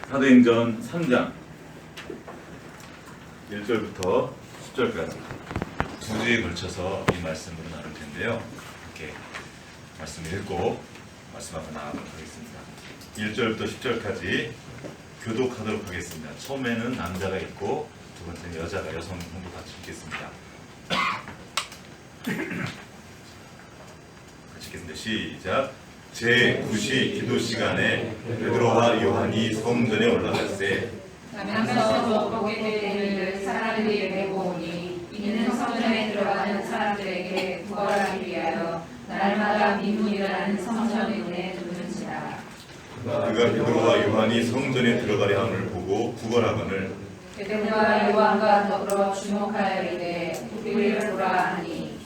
사도행전 3장 1절부터 10절까지 두 주에 걸쳐서 이 말씀으로 나눌 텐데요. 이렇게 말씀을 읽고 말씀 앞에 나가도록 하겠습니다. 1절부터 10절까지 교독하도록 하겠습니다. 처음에는 남자가 있고 두 번째는 여자가 여성 성도 같이 읽겠습니다. 같이 읽겠습니다. 시작. 제9시 기도 시간에 베드로와 요한이 성전에 올라갔을 가면서 보게 될 사람들이 메고 오니 이는 성전에 들어가는 사람들에게 구걸하기 위하여 날마다 민문이라는 성전 문에 두는지라. 그가 베드로와 요한이 성전에 들어가려 함을 보고 구걸하거늘 베드로와 요한과 더불어 주목하여 이르되 우리를 보라 하니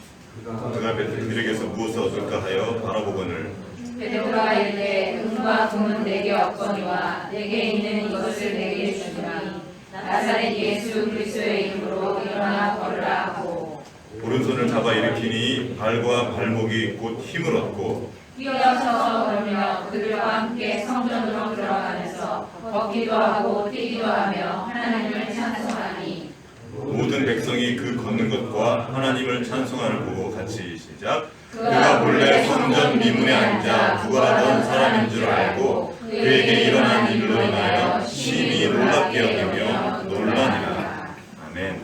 그가 베드로에게서 무엇을 얻을까 하여 바라보거늘 베드로가 이르되 은과 금은 내게 없거니와 내게 있는 이것을 내게 주노니 나사렛 예수 그리스도의 이름으로 일어나 걸으라 하고 오른손을 잡아 일으키니 발과 발목이 곧 힘을 얻고 뛰어서서 걸으며 그들과 함께 성전으로 들어가면서 걷기도 하고 뛰기도 하며 하나님을 찬송하니 모든 백성이 그 걷는 것과 하나님을 찬송하는 보고 같이 시작. 그가 본래 성전 미문에 앉아 구걸하던 사람인 줄 알고 그에게 일어난 일로 인하여 심히 놀랍게 여기며 놀라니라. 아멘.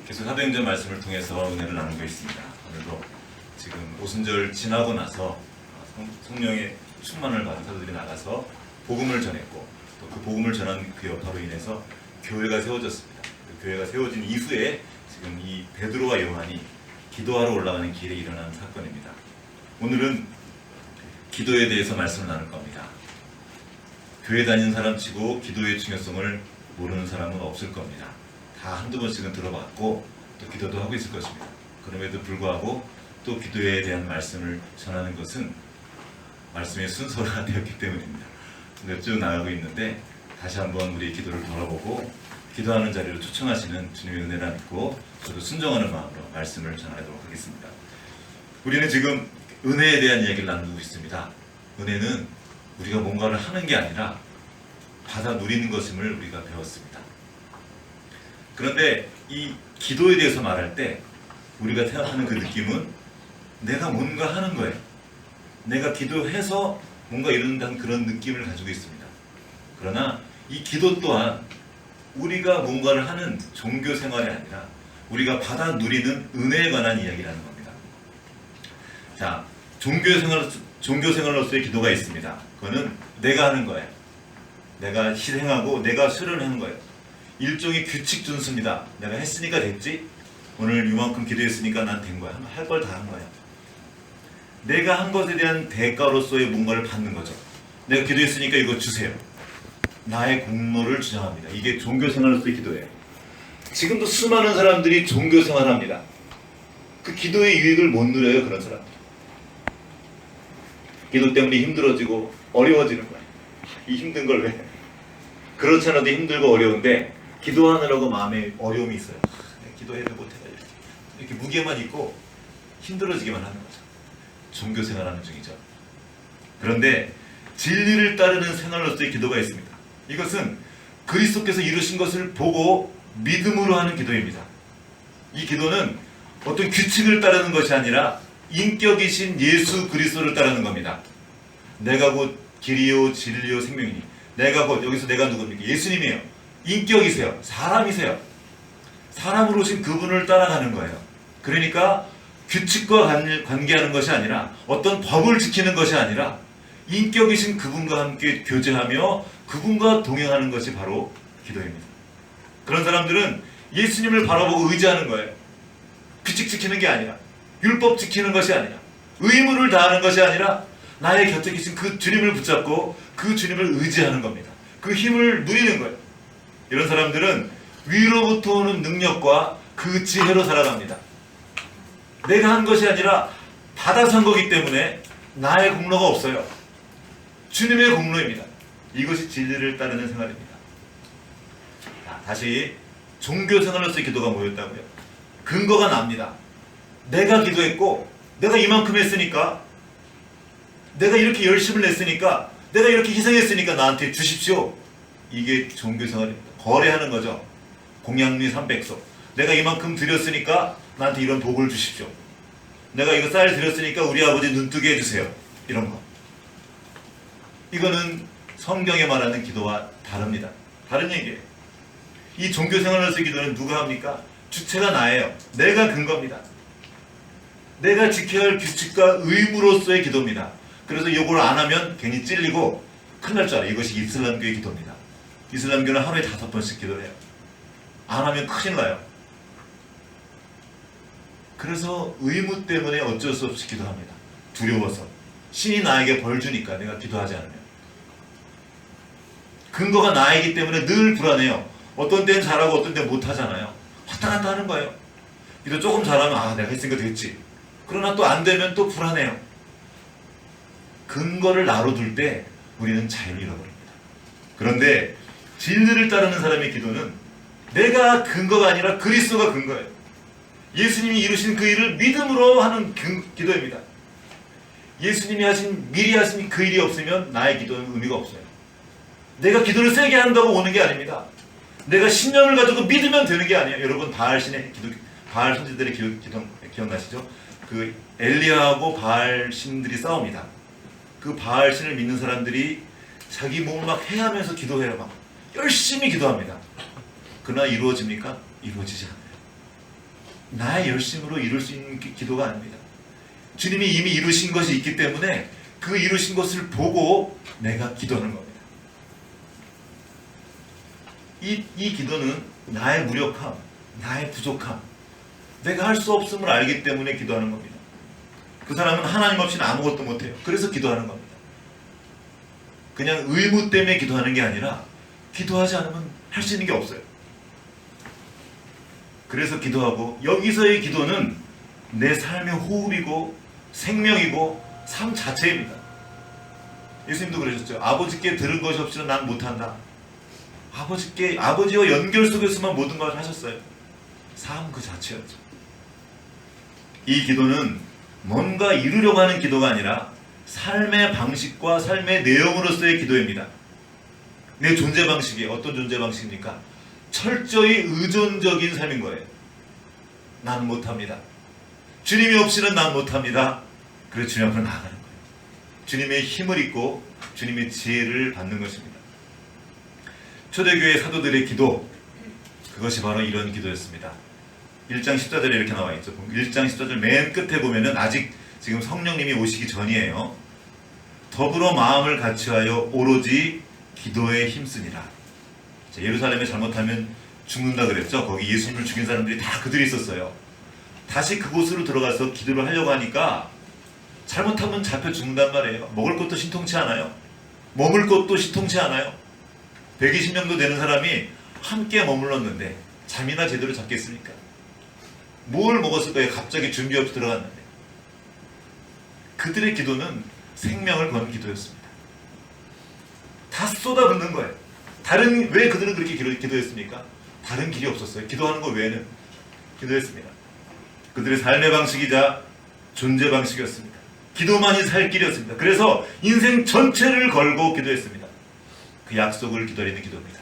계속 사도행전 말씀을 통해서 은혜를 나누고 있습니다. 오늘도 지금 오순절 지나고 나서 성령의 충만을 받은 사도들이 나가서 복음을 전했고 또 그 복음을 전한 그 여파로 인해서 교회가 세워졌습니다. 그 교회가 세워진 이후에 지금 이 베드로와 요한이 기도하러 올라가는 길에 일어난 사건입니다. 오늘은 기도에 대해서 말씀을 나눌 겁니다. 교회 다니는 사람 치고 기도의 중요성을 모르는 사람은 없을 겁니다. 다 한두 번씩은 들어봤고 또 기도도 하고 있을 것입니다. 그럼에도 불구하고 또 기도에 대한 말씀을 전하는 것은 말씀의 순서가 되었기 때문입니다. 근데 쭉 나가고 있는데 다시 한번 우리 기도를 돌아보고 기도하는 자리로 초청하시는 주님의 은혜를 믿고 저도 순종하는 마음으로 말씀을 전하도록 하겠습니다. 우리는 지금 은혜에 대한 이야기를 나누고 있습니다. 은혜는 우리가 뭔가를 하는 게 아니라 받아 누리는 것임을 우리가 배웠습니다. 그런데 이 기도에 대해서 말할 때 우리가 생각하는 그 느낌은 내가 뭔가 하는 거예요. 내가 기도해서 뭔가 이룬다는 그런 느낌을 가지고 있습니다. 그러나 이 기도 또한 우리가 뭔가를 하는 종교 생활이 아니라 우리가 받아 누리는 은혜에 관한 이야기라는 겁니다. 자, 종교 생활로서의 기도가 있습니다. 그거는 내가 하는 거예요. 내가 희생하고 내가 수련하는 거예요. 일종의 규칙 준수입니다. 내가 했으니까 됐지? 오늘 이만큼 기도했으니까 난 된 거야. 할 걸 다 한 거야. 내가 한 것에 대한 대가로서의 뭔가를 받는 거죠. 내가 기도했으니까 이거 주세요. 나의 공로를 주장합니다. 이게 종교생활로서의 기도예요. 지금도 수많은 사람들이 종교생활합니다. 그 기도의 유익을 못 누려요. 그런 사람들. 기도 때문에 힘들어지고 어려워지는 거예요. 이 힘든 걸 왜? 그렇지 않아도 힘들고 어려운데 기도하느라고 마음에 어려움이 있어요. 기도해도 못해가 이렇게 무게만 있고 힘들어지기만 하는 거죠. 종교생활하는 중이죠. 그런데 진리를 따르는 생활로서의 기도가 있습니다. 이것은 그리스도께서 이루신 것을 보고 믿음으로 하는 기도입니다. 이 기도는 어떤 규칙을 따르는 것이 아니라 인격이신 예수 그리스도를 따르는 겁니다. 내가 곧 길이요 진리요 생명이니 내가 곧 여기서 내가 누굽니까? 예수님이에요. 인격이세요. 사람이세요. 사람으로 오신 그분을 따라가는 거예요. 그러니까 규칙과 관계하는 것이 아니라 어떤 법을 지키는 것이 아니라 인격이신 그분과 함께 교제하며 그분과 동행하는 것이 바로 기도입니다. 그런 사람들은 예수님을 바라보고 의지하는 거예요. 규칙 지키는 게 아니라 율법 지키는 것이 아니라 의무를 다하는 것이 아니라 나의 곁에 계신 그 주님을 붙잡고 그 주님을 의지하는 겁니다. 그 힘을 누리는 거예요. 이런 사람들은 위로부터 오는 능력과 그 지혜로 살아갑니다. 내가 한 것이 아니라 받아서 한 거기 때문에 나의 공로가 없어요. 주님의 공로입니다. 이것이 진리를 따르는 생활입니다. 자, 다시 종교 생활로서의 기도가 뭐였다고요? 근거가 납니다. 내가 기도했고 내가 이만큼 했으니까 내가 이렇게 열심을 냈으니까, 내가 이렇게 희생했으니까 나한테 주십시오. 이게 종교생활입니다. 거래하는 거죠. 공양미 300석. 내가 이만큼 드렸으니까 나한테 이런 복을 주십시오. 내가 이거 쌀 드렸으니까 우리 아버지 눈뜨게 해주세요. 이런 거. 이거는 성경에 말하는 기도와 다릅니다. 다른 얘기예요. 이 종교생활로서의 기도는 누가 합니까? 주체가 나예요. 내가 근거입니다. 내가 지켜야 할 규칙과 의무로서의 기도입니다. 그래서 이걸 안 하면 괜히 찔리고 큰일 날 줄 알아요. 이것이 이슬람교의 기도입니다. 이슬람교는 하루에 5번씩 기도를 해요. 안 하면 큰일 나요. 그래서 의무 때문에 어쩔 수 없이 기도합니다. 두려워서. 신이 나에게 벌 주니까, 내가 기도하지 않으면. 근거가 나이기 때문에 늘 불안해요. 어떤 때는 잘하고 어떤 때는 못하잖아요. 왔다 갔다 하는 거예요. 기도 조금 잘하면 내가 했으니까 됐지. 그러나 또 안 되면 또 불안해요. 근거를 나로 둘 때 우리는 자유를 잃어버립니다. 그런데 진리를 따르는 사람의 기도는 내가 근거가 아니라 그리스도가 근거예요. 예수님이 이루신 그 일을 믿음으로 하는 기도입니다. 예수님이 미리 하신 그 일이 없으면 나의 기도는 의미가 없어요. 내가 기도를 세게 한다고 오는 게 아닙니다. 내가 신념을 가지고 믿으면 되는 게 아니에요. 여러분 바알 선지들의 기도 기억나시죠? 그 엘리야하고 바알 신들이 싸웁니다. 그 바알 신을 믿는 사람들이 자기 몸을 막 해하면서 기도해요. 막 열심히 기도합니다. 그러나 이루어집니까? 이루어지지 않아요. 나의 열심으로 이룰 수 있는 기도가 아닙니다. 주님이 이미 이루신 것이 있기 때문에 그 이루신 것을 보고 내가 기도하는 겁니다. 이 기도는 나의 무력함, 나의 부족함, 내가 할 수 없음을 알기 때문에 기도하는 겁니다. 그 사람은 하나님 없이는 아무것도 못해요. 그래서 기도하는 겁니다. 그냥 의무 때문에 기도하는 게 아니라 기도하지 않으면 할 수 있는 게 없어요. 그래서 기도하고, 여기서의 기도는 내 삶의 호흡이고 생명이고 삶 자체입니다. 예수님도 그러셨죠. 아버지께 들은 것이 없이는 난 못한다. 아버지와 연결 속에서만 모든 걸 하셨어요. 삶 그 자체였죠. 이 기도는 뭔가 이루려고 하는 기도가 아니라 삶의 방식과 삶의 내용으로서의 기도입니다. 내 존재 방식이 어떤 존재 방식입니까? 철저히 의존적인 삶인 거예요. 난 못합니다. 주님이 없이는 난 못합니다. 그래서 주님 앞으로 나아가는 거예요. 주님의 힘을 입고 주님의 지혜를 받는 것입니다. 초대교회 사도들의 기도, 그것이 바로 이런 기도였습니다. 1장 14절에 이렇게 나와 있죠. 1장 14절 맨 끝에 보면은 아직 지금 성령님이 오시기 전이에요. 더불어 마음을 같이하여 오로지 기도에 힘쓰니라. 예루살렘에 잘못하면 죽는다 그랬죠. 거기 예수님을 죽인 사람들이 다 그들이 있었어요. 다시 그곳으로 들어가서 기도를 하려고 하니까 잘못하면 잡혀 죽는단 말이에요. 먹을 것도 신통치 않아요. 머물 것도 신통치 않아요. 120명도 되는 사람이 함께 머물렀는데 잠이나 제대로 잤겠습니까? 뭘 먹었을 거예요? 갑자기 준비 없이 들어갔는데. 그들의 기도는 생명을 거는 기도였습니다. 다 쏟아붓는 거예요. 왜 그들은 그렇게 기도했습니까? 다른 길이 없었어요. 기도하는 것 외에는 기도했습니다. 그들의 삶의 방식이자 존재 방식이었습니다. 기도만이 살 길이었습니다. 그래서 인생 전체를 걸고 기도했습니다. 그 약속을 기다리는 기도입니다.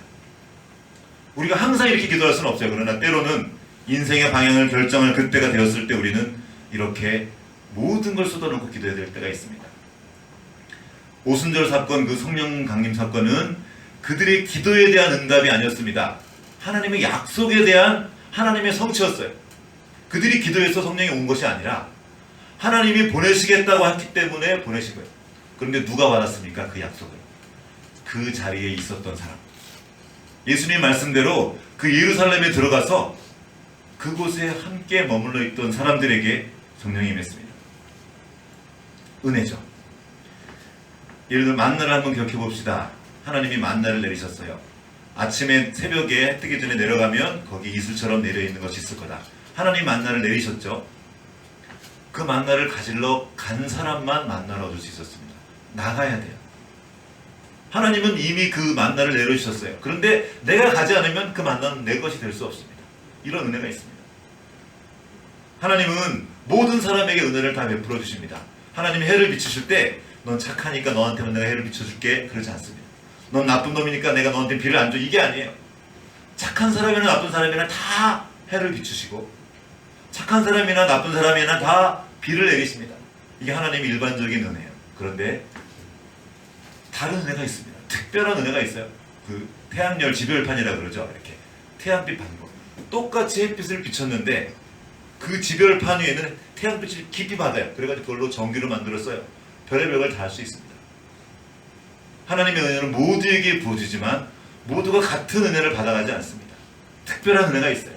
우리가 항상 이렇게 기도할 수는 없어요. 그러나 때로는 인생의 방향을 결정할 그때가 되었을 때 우리는 이렇게 모든 걸 쏟아놓고 기도해야 될 때가 있습니다. 오순절 사건, 그 성령 강림 사건은 그들의 기도에 대한 응답이 아니었습니다. 하나님의 약속에 대한 하나님의 성취였어요. 그들이 기도해서 성령이 온 것이 아니라 하나님이 보내시겠다고 했기 때문에 보내신 거예요. 그런데 누가 받았습니까? 그 약속을. 그 자리에 있었던 사람. 예수님 말씀대로 그 예루살렘에 들어가서 그곳에 함께 머물러 있던 사람들에게 성령이 임했습니다. 은혜죠. 예를 들어 만나를 한번 기억해 봅시다. 하나님이 만나를 내리셨어요. 아침에 새벽에 해 뜨기 전에 내려가면 거기 이슬처럼 내려있는 것이 있을 거다. 하나님 만나를 내리셨죠. 그 만나를 가지러 간 사람만 만나를 얻을 수 있었습니다. 나가야 돼요. 하나님은 이미 그 만나를 내려주셨어요. 그런데 내가 가지 않으면 그 만나는 내 것이 될 수 없습니다. 이런 은혜가 있습니다. 하나님은 모든 사람에게 은혜를 다 베풀어 주십니다. 하나님이 해를 비추실 때 넌 착하니까 너한테만 내가 해를 비춰줄게. 그러지 않습니다. 넌 나쁜 놈이니까 내가 너한테 비를 안 줘. 이게 아니에요. 착한 사람이나 나쁜 사람이나 다 해를 비추시고 착한 사람이나 나쁜 사람이나 다 비를 내리십니다. 이게 하나님의 일반적인 은혜예요. 그런데 다른 은혜가 있습니다. 특별한 은혜가 있어요. 그 태양열 지별판이라 그러죠. 이렇게 태양빛 반고 똑같이 햇빛을 비췄는데 그 지별판 위에는 태양빛을 깊이 받아요. 그래가지고 그걸로 전기를 만들었어요. 별의별 걸 다 할 수 있습니다. 하나님의 은혜는 모두에게 부어지지만 모두가 같은 은혜를 받아가지 않습니다. 특별한 은혜가 있어요.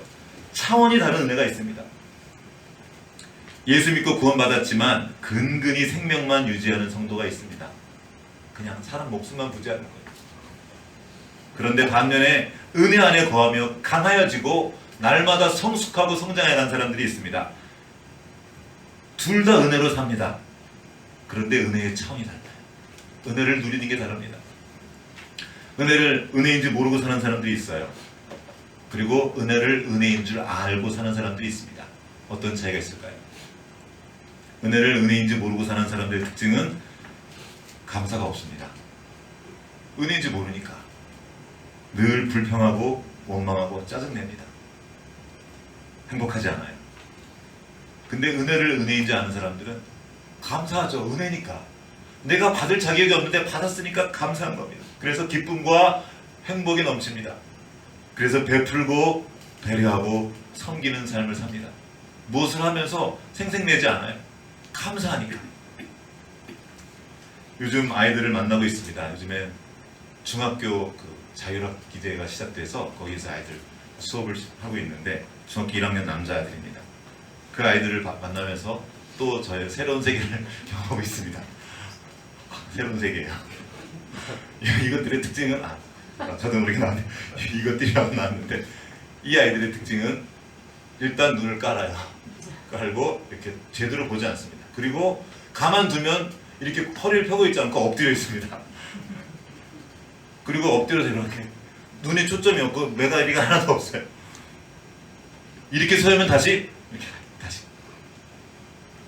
차원이 다른 은혜가 있습니다. 예수 믿고 구원받았지만 근근히 생명만 유지하는 성도가 있습니다. 그냥 사람 목숨만 부지하는 거예요. 그런데 반면에 은혜 안에 거하며 강하여지고 날마다 성숙하고 성장해간 사람들이 있습니다. 둘 다 은혜로 삽니다. 그런데 은혜의 차원이 달라요. 은혜를 누리는 게 다릅니다. 은혜를 은혜인 줄 모르고 사는 사람들이 있어요. 그리고 은혜를 은혜인 줄 알고 사는 사람들이 있습니다. 어떤 차이가 있을까요? 은혜를 은혜인 줄 모르고 사는 사람들의 특징은 감사가 없습니다. 은혜인 줄 모르니까 늘 불평하고 원망하고 짜증냅니다. 행복하지 않아요. 근데 은혜를 은혜인 줄 아는 사람들은 감사하죠. 은혜니까. 내가 받을 자격이 없는데 받았으니까 감사한 겁니다. 그래서 기쁨과 행복이 넘칩니다. 그래서 베풀고 배려하고 섬기는 삶을 삽니다. 무엇을 하면서 생색내지 않아요. 감사하니까. 요즘 아이들을 만나고 있습니다. 요즘에 중학교 자율학기제가 시작돼서 거기서 아이들 수업을 하고 있는데 중학교 1학년 남자아이들입니다. 그 아이들을 만나면서 또 저의 새로운 세계를 경험하고 있습니다. 새로운 세계예요. 이것들의 특징은 저도 모르게 나왔는데 이것들이라고 나왔는데 이 아이들의 특징은 일단 눈을 깔아요. 깔고 이렇게 제대로 보지 않습니다. 그리고 가만두면 이렇게 허리를 펴고 있지 않고 엎드려 있습니다. 그리고 엎드려서 이렇게 눈에 초점이 없고 매달리가 하나도 없어요. 이렇게 서면 다시 이렇게 다시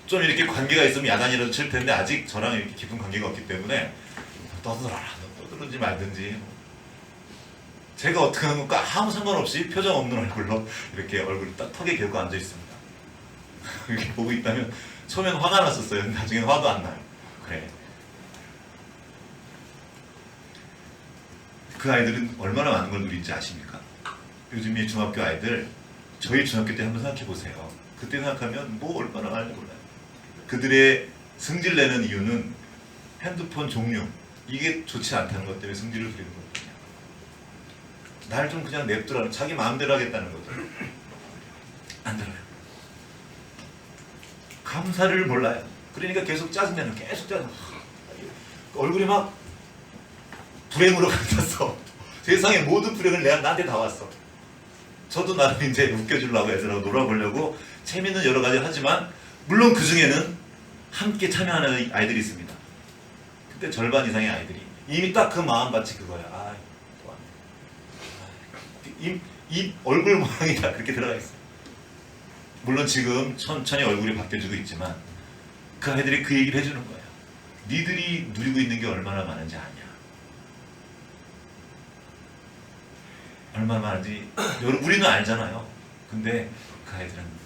좀 이렇게 관계가 있으면 야단이라도 칠 텐데 아직 저랑 이렇게 깊은 관계가 없기 때문에 떠들어라 떠들든지 말든지 제가 어떻게 하는 것과 아무 상관없이 표정 없는 얼굴로 이렇게 얼굴을 딱 턱에 개고 앉아 있습니다. 이렇게 보고 있다면 처음엔 화가 났었어요. 나중엔 화도 안 나요. 그래. 그 아이들은 얼마나 많은 걸 누린지 아십니까? 요즘 이 중학교 아이들 저희 중학교 때 한번 생각해 보세요. 그때 생각하면 뭐 얼마나 많이 몰라요. 그들의 승질내는 이유는 핸드폰 종류 이게 좋지 않다는 것 때문에 승질을 부리는 거거든요. 날 좀 그냥 냅두라는 자기 마음대로 하겠다는 거죠. 안 들어요. 감사를 몰라요. 그러니까 계속 짜증내는 계속 짜증. 얼굴이 막 불행으로 같았어. 세상의 모든 불행을 나한테 다 왔어. 저도 나름 이제 웃겨주려고 애들하고 놀아보려고 재밌는 여러 가지 하지만 물론 그 중에는 함께 참여하는 아이들이 있습니다. 그때 절반 이상의 아이들이 이미 딱 그 마음밭이 그거야. 이 얼굴 모양이 다 그렇게 들어가 있어요. 물론 지금 천천히 얼굴이 바뀌어지고 있지만 그 아이들이 그 얘기를 해주는 거예요. 니들이 누리고 있는 게 얼마나 많은지 아냐. 얼마나 많은지 우리는 알잖아요. 근데 그 아이들은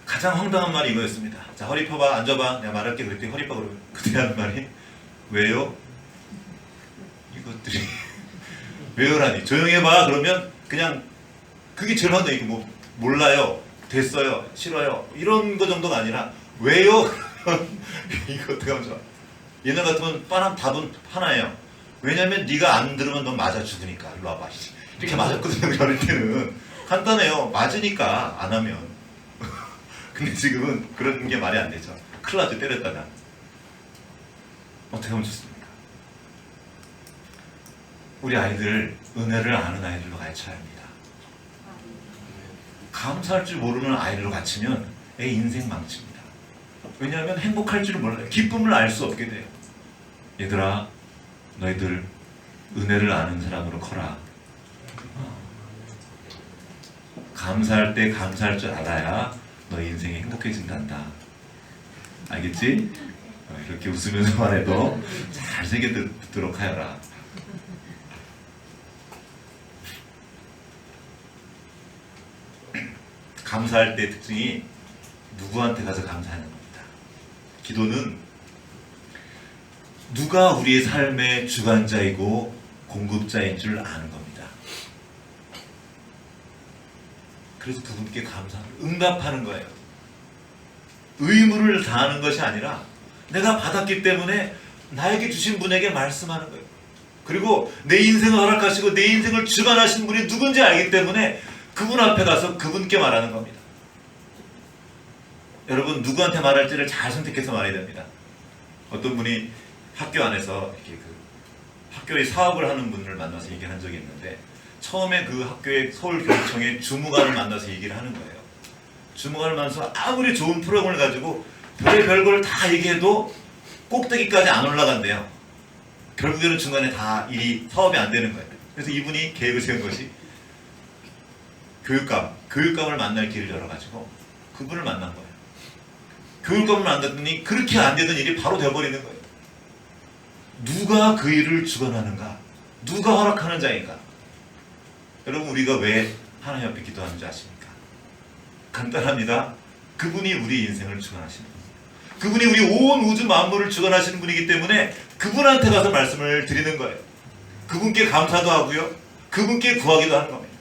가장 황당한 말이 이거였습니다. 자, 허리 펴봐, 앉아봐. 내가 말할게. 그랬더니 허리 펴 그러면 그때 하는 말이 왜요? 이것들이 왜요라니. 조용히 해봐. 그러면 그냥 그게 제일 황당해. 이거 뭐 몰라요. 됐어요. 싫어요. 이런 거 정도가 아니라 왜요? 이거 어떻게 하면 좋아. 옛날 같으면 답은 하나예요. 왜냐면 네가 안 들으면 넌 맞아 죽으니까. 일로 와봐. 이렇게 맞았거든요. 우리 어릴 때는. 간단해요. 맞으니까 안 하면. 근데 지금은 그런 게 말이 안 되죠. 큰일 나죠. 때렸다가. 어떻게 하면 좋습니까? 우리 아이들 은혜를 아는 아이들로 가르쳐야 합니다. 감사할 줄 모르는 아이들로 가르치면 애 인생 망칩니다. 왜냐하면 행복할 줄을 몰라요. 기쁨을 알 수 없게 돼요. 얘들아, 너희들 은혜를 아는 사람으로 커라. 감사할 때 감사할 줄 알아야 너 인생이 행복해진단다. 알겠지? 이렇게 웃으면서 말해도 잘생겨 듣도록 하여라. 감사할 때 특징이 누구한테 가서 감사하는 겁니다. 기도는 누가 우리의 삶의 주관자이고 공급자인 줄 아는 겁니다. 그래서 그분께 응답하는 거예요. 의무를 다하는 것이 아니라 내가 받았기 때문에 나에게 주신 분에게 말씀하는 거예요. 그리고 내 인생을 허락하시고 내 인생을 주관하신 분이 누군지 알기 때문에 그분 앞에 가서 그분께 말하는 겁니다. 여러분, 누구한테 말할지를 잘 선택해서 말해야 됩니다. 어떤 분이 학교 안에서 이렇게 학교의 사업을 하는 분을 만나서 얘기한 적이 있는데, 처음에 그 학교의 서울교육청의 주무관을 만나서 얘기를 하는 거예요. 주무관을 만나서 아무리 좋은 프로그램을 가지고 별걸 다 얘기해도 꼭대기까지 안 올라간대요. 결국에는 중간에 다 사업이 안 되는 거예요. 그래서 이분이 계획을 세운 것이 교육감을 만날 길을 열어가지고 그분을 만난 거예요. 교육감을 만났더니 그렇게 안 되던 일이 바로 되어버리는 거예요. 누가 그 일을 주관하는가? 누가 허락하는 자인가? 여러분, 우리가 왜 하나님 앞에 기도하는지 아십니까? 간단합니다. 그분이 우리 인생을 주관하시는 분입니다. 그분이 우리 온 우주 만물을 주관하시는 분이기 때문에 그분한테 가서 말씀을 드리는 거예요. 그분께 감사도 하고요, 그분께 구하기도 하는 겁니다.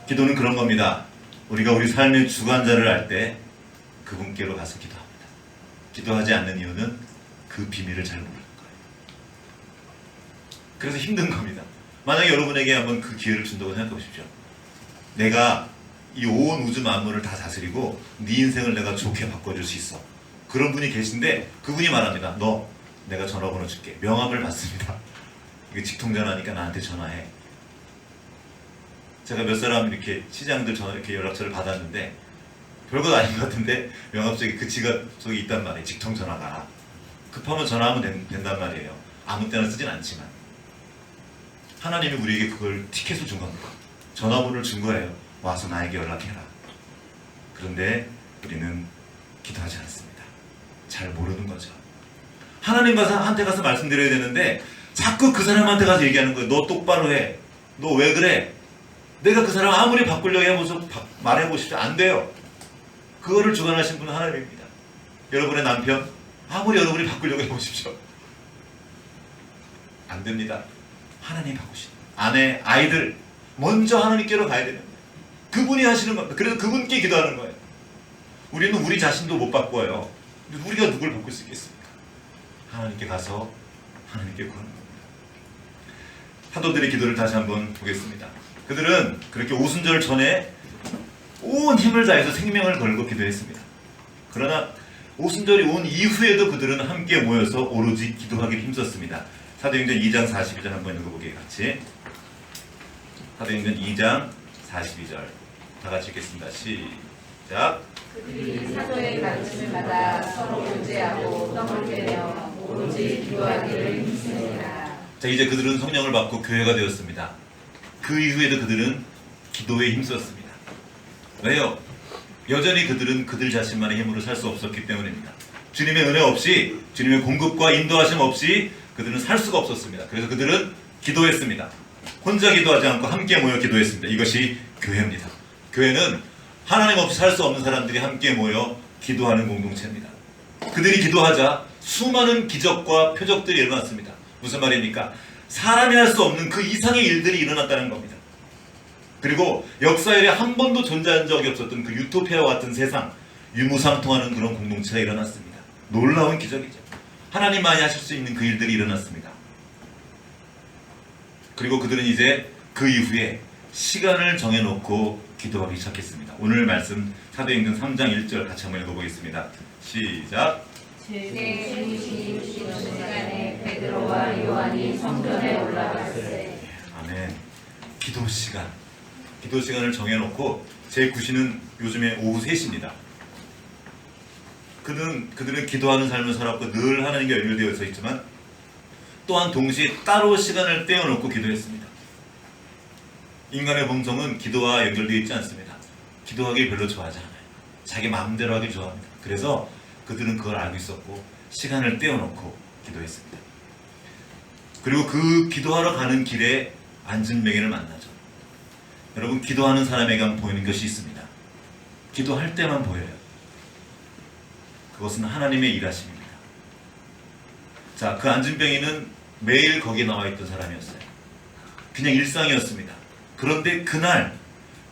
기도는 그런 겁니다. 우리가 우리 삶의 주관자를 알 때 그분께로 가서 기도합니다. 기도하지 않는 이유는 그 비밀을 잘 모르는 거예요. 그래서 힘든 겁니다. 만약에 여러분에게 한번 그 기회를 준다고 생각해 보십시오. 내가 이 온 우주 만물을 다 다스리고 네 인생을 내가 좋게 바꿔줄 수 있어. 그런 분이 계신데 그분이 말합니다. 너 내가 전화번호 줄게. 명함을 받습니다. 이거 직통전화니까 나한테 전화해. 제가 몇 사람 이렇게 시장들 이렇게 연락처를 받았는데 별것 아닌 것 같은데 명함 속에 그 지갑 속에 있단 말이에요. 직통전화가. 급하면 전화하면 된단 말이에요. 아무 때나 쓰진 않지만 하나님이 우리에게 그걸 티켓을 준 겁니다. 전화번호를 준 거예요. 와서 나에게 연락해라. 그런데 우리는 기도하지 않습니다. 잘 모르는 거죠. 하나님한테 가서 말씀드려야 되는데 자꾸 그 사람한테 가서 얘기하는 거예요. 너 똑바로 해. 너 왜 그래? 내가 그 사람 아무리 바꾸려고 해보셔 말해보십시오. 안 돼요. 그거를 주관하신 분은 하나님입니다. 여러분의 남편 아무리 여러분이 바꾸려고 해보십시오. 안 됩니다. 하나님 바꾸시는 아내, 아이들 먼저 하나님께로 가야 되는 거예요. 그분이 하시는 겁니다. 그래서 그분께 기도하는 거예요. 우리는 우리 자신도 못 바꿔요. 우리가 누굴 바꿀 수 있겠습니까? 하나님께 가서 하나님께 구하는 겁니다. 사도들의 기도를 다시 한번 보겠습니다. 그들은 그렇게 오순절 전에 온 힘을 다해서 생명을 걸고 기도했습니다. 그러나 오순절이 온 이후에도 그들은 함께 모여서 오로지 기도하기를 힘썼습니다. 사도행전 2장 42절 한번 읽어보게 같이. 사도행전 2장 42절 다 같이 읽겠습니다. 시작. 그들이 사도의 가르침을 받아 서로 교제하고 떡을 떼며 오로지 기도하기를 힘쓰니라. 자, 이제 그들은 성령을 받고 교회가 되었습니다. 그 이후에도 그들은 기도에 힘썼습니다. 왜요? 여전히 그들은 그들 자신만의 힘으로 살 수 없었기 때문입니다. 주님의 은혜 없이, 주님의 공급과 인도하심 없이 그들은 살 수가 없었습니다. 그래서 그들은 기도했습니다. 혼자 기도하지 않고 함께 모여 기도했습니다. 이것이 교회입니다. 교회는 하나님 없이 살 수 없는 사람들이 함께 모여 기도하는 공동체입니다. 그들이 기도하자 수많은 기적과 표적들이 일어났습니다. 무슨 말입니까? 사람이 할 수 없는 그 이상의 일들이 일어났다는 겁니다. 그리고 역사에 한 번도 존재한 적이 없었던 그 유토피아와 같은 세상, 유무상통하는 그런 공동체가 일어났습니다. 놀라운 기적이죠. 하나님만이 하실 수 있는 그 일들이 일어났습니다. 그리고 그들은 이제 그 이후에 시간을 정해놓고 기도하기 시작했습니다. 오늘 말씀 사도행전 3장 1절 같이 한번 읽어보겠습니다. 시작. 제 시간에 베드로와 요한이 성전에 올라갔을. 아멘. 기도 시간을 정해놓고 제 9시는 요즘에 오후 3시입니다. 그들은 기도하는 삶을 살았고 늘 하나님과 연결되어 있지만 또한 동시에 따로 시간을 떼어놓고 기도했습니다. 인간의 본성은 기도와 연결되어 있지 않습니다. 기도하기 별로 좋아하지 않아요. 자기 마음대로 하기 좋아합니다. 그래서 그들은 그걸 알고 있었고 시간을 떼어놓고 기도했습니다. 그리고 그 기도하러 가는 길에 안진뱅이를 만나죠. 여러분, 기도하는 사람에게 보이는 것이 있습니다. 기도할 때만 보여요. 그것은 하나님의 일하심입니다. 자, 그 안진뱅이는 매일 거기에 나와 있던 사람이었어요. 그냥 일상이었습니다. 그런데 그날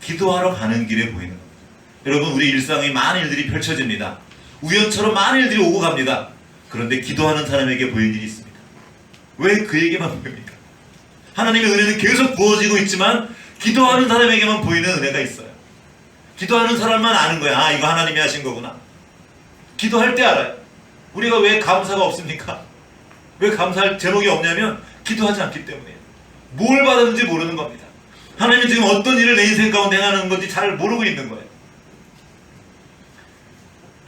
기도하러 가는 길에 보이는 겁니다. 여러분, 우리 일상에 많은 일들이 펼쳐집니다. 우연처럼 많은 일들이 오고 갑니다. 그런데 기도하는 사람에게 보이는 일이 있습니다. 왜 그에게만 보입니까? 하나님의 은혜는 계속 부어지고 있지만 기도하는 사람에게만 보이는 은혜가 있어요. 기도하는 사람만 아는 거야. 아, 이거 하나님이 하신 거구나. 기도할 때 알아요. 우리가 왜 감사가 없습니까? 왜 감사할 제목이 없냐면 기도하지 않기 때문이에요. 뭘 받았는지 모르는 겁니다. 하나님이 지금 어떤 일을 내 인생 가운데 행하는 건지 잘 모르고 있는 거예요.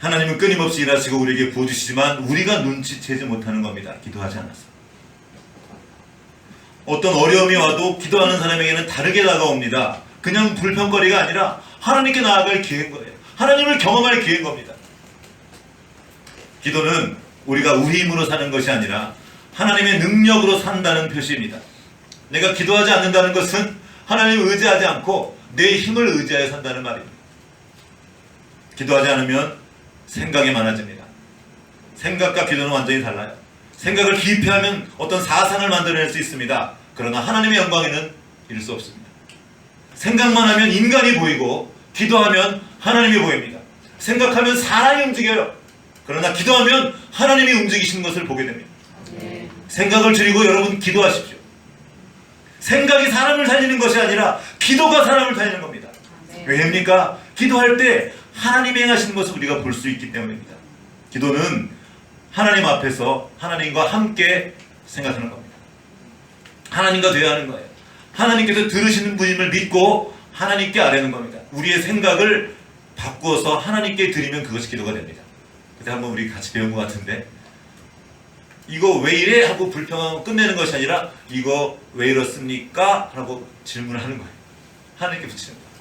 하나님은 끊임없이 일하시고 우리에게 부어주시지만 우리가 눈치채지 못하는 겁니다. 기도하지 않아서. 어떤 어려움이 와도 기도하는 사람에게는 다르게 다가옵니다. 그냥 불평거리가 아니라 하나님께 나아갈 기회인 거예요. 하나님을 경험할 기회인 겁니다. 기도는 우리가 우리 힘으로 사는 것이 아니라 하나님의 능력으로 산다는 표시입니다. 내가 기도하지 않는다는 것은 하나님을 의지하지 않고 내 힘을 의지하여 산다는 말입니다. 기도하지 않으면 생각이 많아집니다. 생각과 기도는 완전히 달라요. 생각을 깊이 하면 어떤 사상을 만들어낼 수 있습니다. 그러나 하나님의 영광에는 이룰 수 없습니다. 생각만 하면 인간이 보이고 기도하면 하나님이 보입니다. 생각하면 사람이 움직여요. 그러나 기도하면 하나님이 움직이시는 것을 보게 됩니다. 생각을 줄이고 여러분 기도하십시오. 생각이 사람을 살리는 것이 아니라 기도가 사람을 살리는 겁니다. 왜입니까? 기도할 때 하나님이 행하시는 것을 우리가 볼 수 있기 때문입니다. 기도는 하나님 앞에서 하나님과 함께 생각하는 겁니다. 하나님과 대화하는 거예요. 하나님께서 들으시는 분임을 믿고 하나님께 아뢰는 겁니다. 우리의 생각을 바꾸어서 하나님께 드리면 그것이 기도가 됩니다. 그때 한번 우리 같이 배운 것 같은데, 이거 왜 이래? 하고 불평하고 끝내는 것이 아니라 이거 왜 이렇습니까? 라고 질문을 하는 거예요. 하나님께 붙이는 거예요.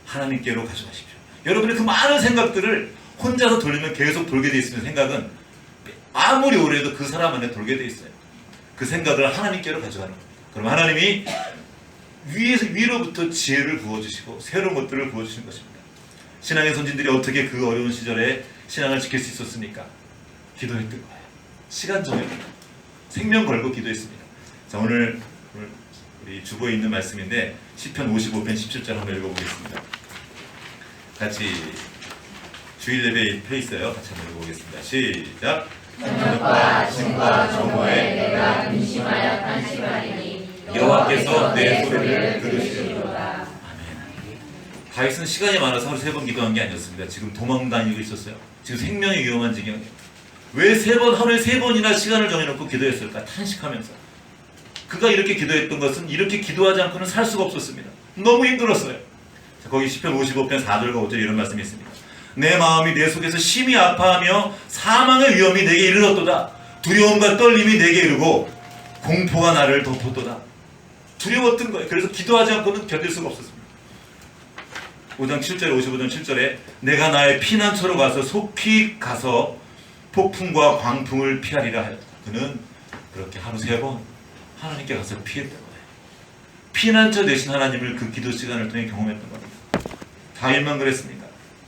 하나님께로 가져가십시오. 여러분의 그 많은 생각들을 혼자서 돌리면 계속 돌게 돼 있으면 생각은 아무리 오래 해도 그 사람 안에 돌게 돼 있어요. 그 생각을 하나님께로 가져가는 겁니다. 그럼 하나님이 위로부터 지혜를 부어주시고 새로운 것들을 부어주시는 것입니다. 신앙의 선진들이 어떻게 그 어려운 시절에 신앙을 지킬 수 있었습니까? 기도했던 거예요. 시간 정해서 생명 걸고 기도했습니다. 자, 오늘 우리 주보에 있는 말씀인데 시편 55편 17절 한번 읽어보겠습니다. 같이 주일 예배에 펴 있어요. 같이 한번 읽어보겠습니다. 시작. 저녁과 아침과 정오에 내가 근심하여 탄식하리니 여호와께서 내 소리를 들으시리로다. 아멘. 다윗은 시간이 많아서 하루 3번 기도한 게 아니었습니다. 지금 도망 다니고 있었어요. 지금 생명이 위험한 지경이에요. 왜 하루에 3번이나 시간을 정해놓고 기도했을까? 탄식하면서. 그가 이렇게 기도했던 것은 이렇게 기도하지 않고는 살 수가 없었습니다. 너무 힘들었어요. 자, 거기 시편 55편 4절과 5절 이런 말씀이 있습니다. 내 마음이 내 속에서 심히 아파하며 사망의 위험이 내게 이르렀도다. 두려움과 떨림이 내게 이르고 공포가 나를 덮었도다. 두려웠던 거예요. 그래서 기도하지 않고는 견딜 수가 없었습니다. 5장 7절에 55장 7절에 내가 나의 피난처로 가서 속히 가서 폭풍과 광풍을 피하리라 하였다. 그는 그렇게 하루 3번 하나님께 가서 피했던 거예요. 피난처 되신 하나님을 그 기도 시간을 통해 경험했던 겁니다. 다윗만 그랬습니까?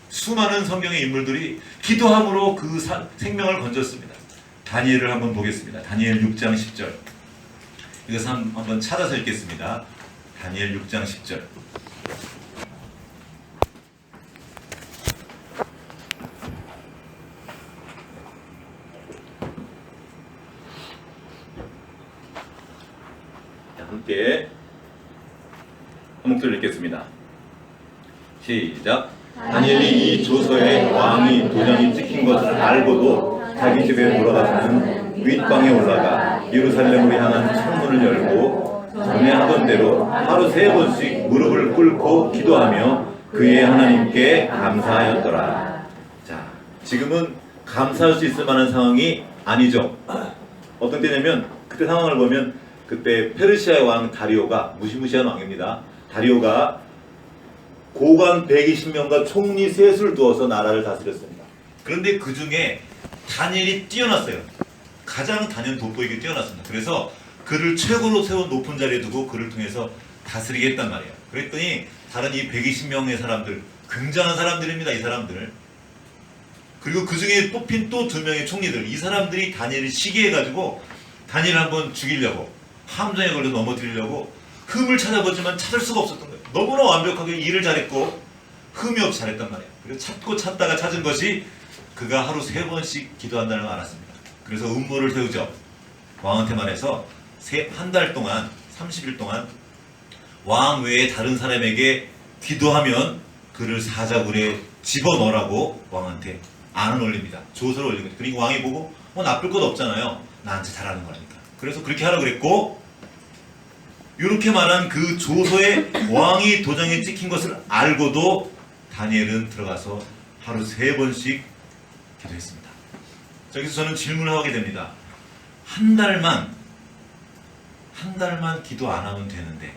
수많은 성경의 인물들이 기도함으로 그 생명을 건졌습니다. 다니엘을 한번 보겠습니다. 다니엘 6장 10절. 이것을 한번 찾아서 읽겠습니다. 다니엘 6장 10절. 함께 한 목소리 읽겠습니다. 시작. 다니엘이 이 조서에 왕이 도장이 찍힌 것을 알고도 자기 집에 돌아가서는 윗방에 올라가 예루살렘으로 향한 창문을 열고 전에 하던 대로 하루 3번씩 무릎을 꿇고 기도하며 그의 하나님께 감사하였더라. 자, 지금은 감사할 수 있을 만한 상황이 아니죠. 어떤 때냐면 그때 상황을 보면 그때 페르시아의 왕 다리오가 무시무시한 왕입니다. 다리오가 고관 120명과 총리 셋을 두어서 나라를 다스렸습니다. 그런데 그 중에 다니엘이 뛰어났어요. 가장 단연 돋보이게 뛰어났습니다. 그래서 그를 최고로 세운 높은 자리에 두고 그를 통해서 다스리게 했단 말이에요. 그랬더니 다른 이 120명의 사람들, 굉장한 사람들입니다. 이 사람들. 그리고 그 중에 뽑힌 또 2명의 총리들, 이 사람들이 다니엘을 시기해가지고 다니엘을 한번 죽이려고, 함정에 걸려 넘어뜨리려고 흠을 찾아보지만 찾을 수가 없었던 거예요. 너무나 완벽하게 일을 잘했고 흠이 없이 잘했단 말이에요. 그래서 찾고 찾다가 찾은 것이 그가 하루 3번씩 기도한다는 걸 알았습니다. 그래서 음모를 세우죠. 왕한테 말해서 한 달 동안, 30일 동안 왕 외에 다른 사람에게 기도하면 그를 사자굴에 집어넣으라고 왕한테 안을 올립니다. 조서를 올린 거죠. 그리고 왕이 보고 나쁠 것 없잖아요. 나한테 잘하는 거니까. 그래서 그렇게 하라고 그랬고, 이렇게 말한 그 조서에 왕이 도장에 찍힌 것을 알고도 다니엘은 들어가서 하루 3번씩 기도했습니다. 여기서 저는 질문을 하게 됩니다. 한 달만 기도 안 하면 되는데,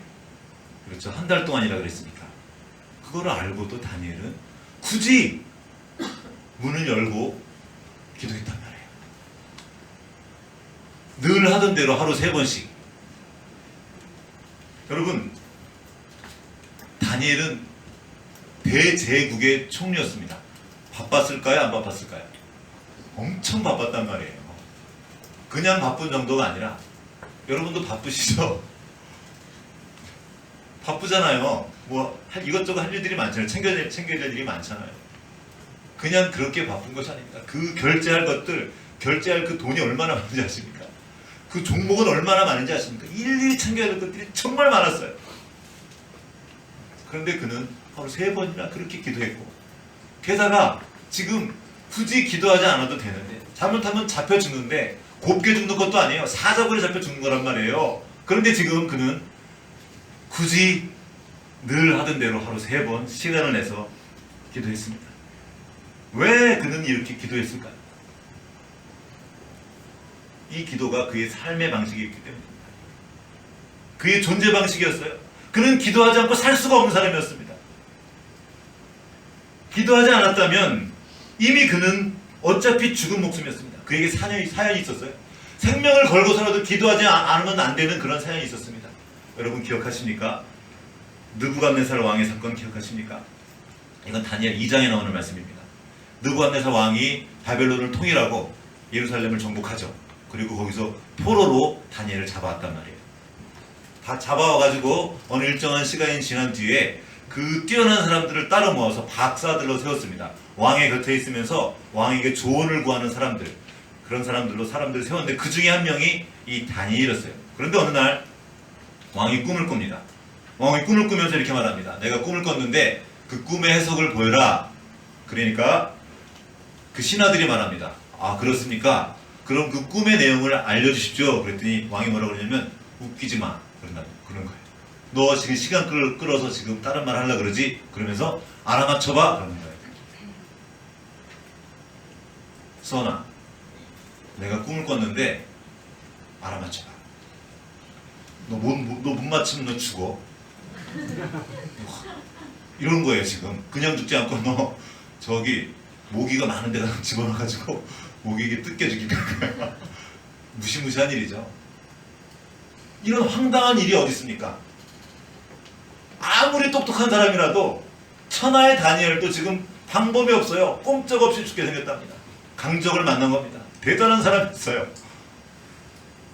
그렇죠? 한 달 동안이라 그랬으니까. 그거를 알고도 다니엘은 굳이 문을 열고 기도했단 말이에요. 늘 하던 대로 하루 3번씩. 여러분, 다니엘은 대제국의 총리였습니다. 바빴을까요? 안 바빴을까요? 엄청 바빴단 말이에요. 그냥 바쁜 정도가 아니라, 여러분도 바쁘시죠? 바쁘잖아요. 뭐 이것저것 할 일들이 많잖아요. 챙겨야 될 일이 많잖아요. 그냥 그렇게 바쁜 것이 아닙니다. 그 결제할 것들, 결제할 그 돈이 얼마나 많은지 아십니까? 그 종목은 얼마나 많은지 아십니까? 일일이 챙겨야 될 것들이 정말 많았어요. 그런데 그는 하루 3번이나 그렇게 기도했고, 게다가 지금 굳이 기도하지 않아도 되는데, 잘못하면 잡혀 죽는데, 곱게 죽는 것도 아니에요. 사자굴에 잡혀 죽는 거란 말이에요. 그런데 지금 그는 굳이 늘 하던 대로 하루 3번 시간을 내서 기도했습니다. 왜 그는 이렇게 기도했을까요? 이 기도가 그의 삶의 방식이었기 때문입니다. 그의 존재 방식이었어요. 그는 기도하지 않고 살 수가 없는 사람이었습니다. 기도하지 않았다면 이미 그는 어차피 죽은 목숨이었습니다. 그에게 사연이 있었어요. 생명을 걸고서라도 기도하지 않으면 안 되는 그런 사연이 있었습니다. 여러분 기억하십니까? 느부갓네살 왕의 사건 기억하십니까? 이건 다니엘 2장에 나오는 말씀입니다. 느부갓네살 왕이 바벨론을 통일하고 예루살렘을 정복하죠. 그리고 거기서 포로로 다니엘을 잡아왔단 말이에요. 다 잡아와가지고 어느 일정한 시간이 지난 뒤에 그 뛰어난 사람들을 따로 모아서 박사들로 세웠습니다. 왕의 곁에 있으면서 왕에게 조언을 구하는 사람들, 그런 사람들로 사람들을 세웠는데 그 중에 한 명이 이 다니엘이었어요. 그런데 어느 날 왕이 꿈을 꿉니다. 왕이 꿈을 꾸면서 이렇게 말합니다. 내가 꿈을 꿨는데 그 꿈의 해석을 보여라. 그러니까 그 신하들이 말합니다. 아 그렇습니까? 그럼 그 꿈의 내용을 알려주십시오. 그랬더니 왕이 뭐라고 그러냐면 웃기지 마. 그런 거예요. 너 지금 시간 끌어서 지금 다른 말 하려고 그러지? 그러면서 알아맞혀봐. 그러는 거예요. 수원아, 내가 꿈을 꿨는데 알아맞혀봐. 너 못 맞추면 너 죽어. 이런 거예요 지금. 그냥 죽지 않고 너 저기 모기가 많은 데다 집어넣어가지고 모기에게 뜯겨 죽이는 거야. 무시무시한 일이죠. 이런 황당한 일이 어디 있습니까? 아무리 똑똑한 사람이라도 천하의 다니엘도 지금 방법이 없어요. 꼼짝없이 죽게 생겼답니다. 강적을 만난 겁니다. 대단한 사람이었어요.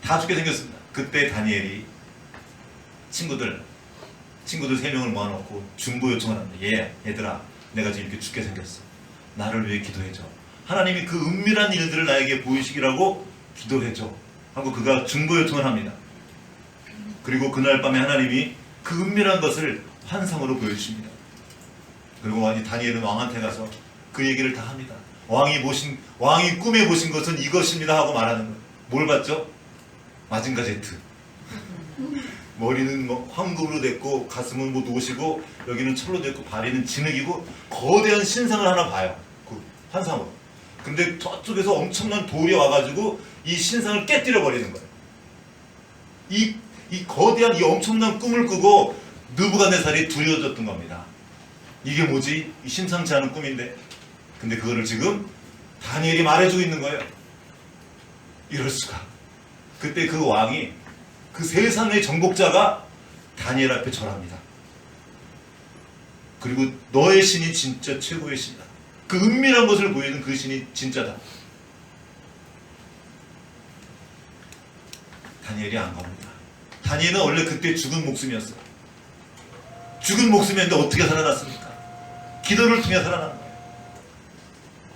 다 죽게 생겼습니다. 그때 다니엘이 친구들 3명을 모아놓고 중보 요청을 합니다. 얘들아, 내가 지금 이렇게 죽게 생겼어. 나를 위해 기도해줘. 하나님이 그 은밀한 일들을 나에게 보이시기라고 기도해줘 하고 그가 중보 요청을 합니다. 그리고 그날 밤에 하나님이 그 은밀한 것을 환상으로 보여주십니다. 그리고 다니엘은 왕한테 가서 그 얘기를 다 합니다. 왕이 꿈에 보신 것은 이것입니다 하고 말하는 거예요. 뭘 봤죠? 마징가 제트. 머리는 뭐 황금으로 됐고 가슴은 뭐 노시고 여기는 철로 됐고 발에는 진흙이고 거대한 신상을 하나 봐요. 그 환상으로. 근데 저쪽에서 엄청난 돌이 와가지고 이 신상을 깨뜨려 버리는 거예요. 이 거대한 이 엄청난 꿈을 꾸고 느부갓네살이 두려워졌던 겁니다. 이게 뭐지? 이 심상치 않은 꿈인데. 근데 그거를 지금 다니엘이 말해주고 있는 거예요. 이럴 수가. 그때 그 왕이, 그 세상의 정복자가 다니엘 앞에 절합니다. 그리고 너의 신이 진짜 최고의 신이다. 그 은밀한 것을 보여준 그 신이 진짜다. 다니엘이 안 갑니다. 다니엘은 원래 그때 죽은 목숨이었어요. 죽은 목숨이었는데 어떻게 살아났습니까? 기도를 통해 살아난 거예요.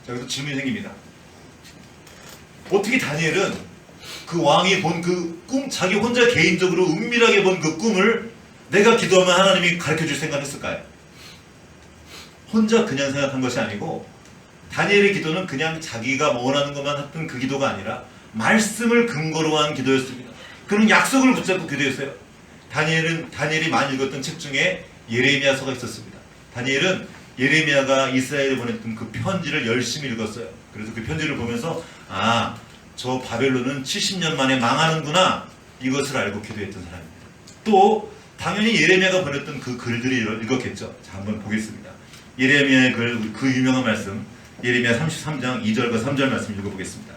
자, 여기서 질문이 생깁니다. 어떻게 다니엘은 그 왕이 본 그 꿈, 자기 혼자 개인적으로 은밀하게 본 그 꿈을 내가 기도하면 하나님이 가르쳐줄 생각했을까요? 혼자 그냥 생각한 것이 아니고 다니엘의 기도는 그냥 자기가 원하는 것만 했던 그 기도가 아니라 말씀을 근거로 한 기도였습니다. 그런 약속을 붙잡고 기도했어요. 다니엘이 많이 읽었던 책 중에 예레미야서가 있었습니다. 다니엘은 예레미야가 이스라엘에 보냈던 그 편지를 열심히 읽었어요. 그래서 그 편지를 보면서 아, 저 바벨론은 70년 만에 망하는구나, 이것을 알고 기도했던 사람입니다. 또 당연히 예레미야가 보냈던 그 글들을 읽었겠죠. 자, 한번 보겠습니다. 예레미야의 글, 그 유명한 말씀, 예레미야 33장 2절과 3절 말씀 읽어보겠습니다.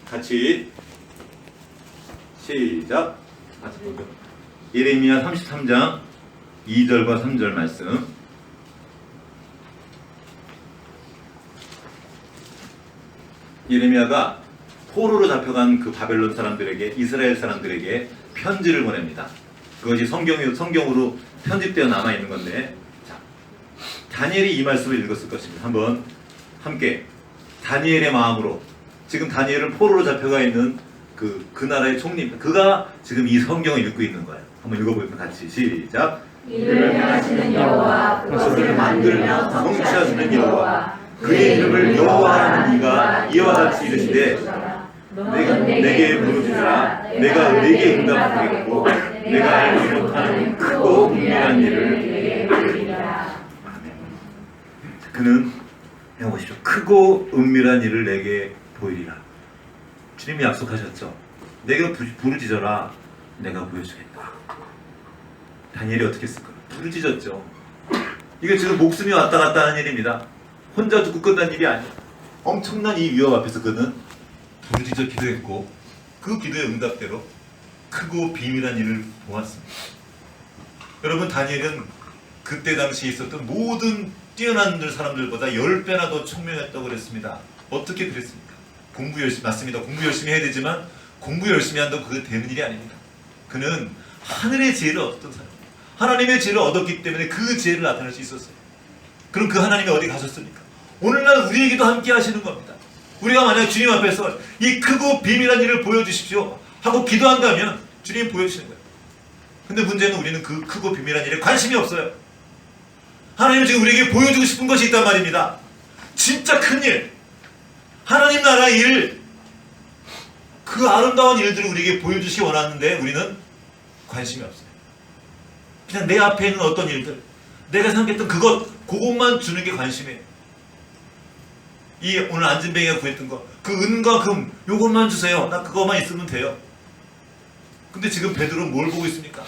같이 시작. 같이 보죠. 예레미야 33장 2절과 3절 말씀. 예레미야가 포로로 잡혀간 그 바벨론 사람들에게, 이스라엘 사람들에게 편지를 보냅니다. 그것이 성경으로 편집되어 남아있는 건데, 자, 다니엘이 이 말씀을 읽었을 것입니다. 한번 함께 다니엘의 마음으로, 지금 다니엘은 포로로 잡혀가 있는 그 나라의 총리입니다. 그가 지금 이 성경을 읽고 있는 거예요. 한번 읽어보면 같이 시작. 이를 행하시는 여호와, 그것을 만들며 성취하시는 여호와, 그의 이름을 여호와라는 이가 이와 같이 이르시되 내게 부르짖으라. 내가 네게 응답하겠고 내가 알지 못하는 크고 은밀한 일을 네게 보이리라. 그는 해보십시오. 크고 은밀한 일을 내게 보이리라. 주님이 약속하셨죠. 내가 부르짖어라. 내가 보여주겠다. 다니엘이 어떻게 했을까요? 부르짖었죠. 이게 지금 목숨이 왔다 갔다 하는 일입니다. 혼자 죽고 끝난 일이 아니에요. 엄청난 이 위협 앞에서 그는 부르짖어 기도했고 그 기도의 응답대로 크고 비밀한 일을 보았습니다. 여러분, 다니엘은 그때 당시에 있었던 모든 뛰어난 사람들보다 10배나 더 총명했다고 그랬습니다. 어떻게 그랬습니까? 공부 열심히, 맞습니다. 공부 열심히 해야 되지만 공부 열심히 한다고 그게 되는 일이 아닙니다. 그는 하늘의 지혜를 얻었던 사람입니다. 하나님의 지혜를 얻었기 때문에 그 지혜를 나타낼 수 있었어요. 그럼 그 하나님이 어디 가셨습니까? 오늘날 우리에게도 함께 하시는 겁니다. 우리가 만약 주님 앞에서 이 크고 비밀한 일을 보여주십시오 하고 기도한다면 주님이 보여주시는 거예요. 근데 문제는 우리는 그 크고 비밀한 일에 관심이 없어요. 하나님은 지금 우리에게 보여주고 싶은 것이 있단 말입니다. 진짜 큰 일, 하나님 나라의 일, 그 아름다운 일들을 우리에게 보여주시기 원하는데 우리는 관심이 없어요. 그냥 내 앞에 있는 어떤 일들, 내가 생각했던 그것만 주는 게 관심이에요. 이 오늘 안진뱅이가 구했던 거, 그 은과 금, 요것만 주세요. 나 그거만 있으면 돼요. 근데 지금 베드로는 뭘 보고 있습니까?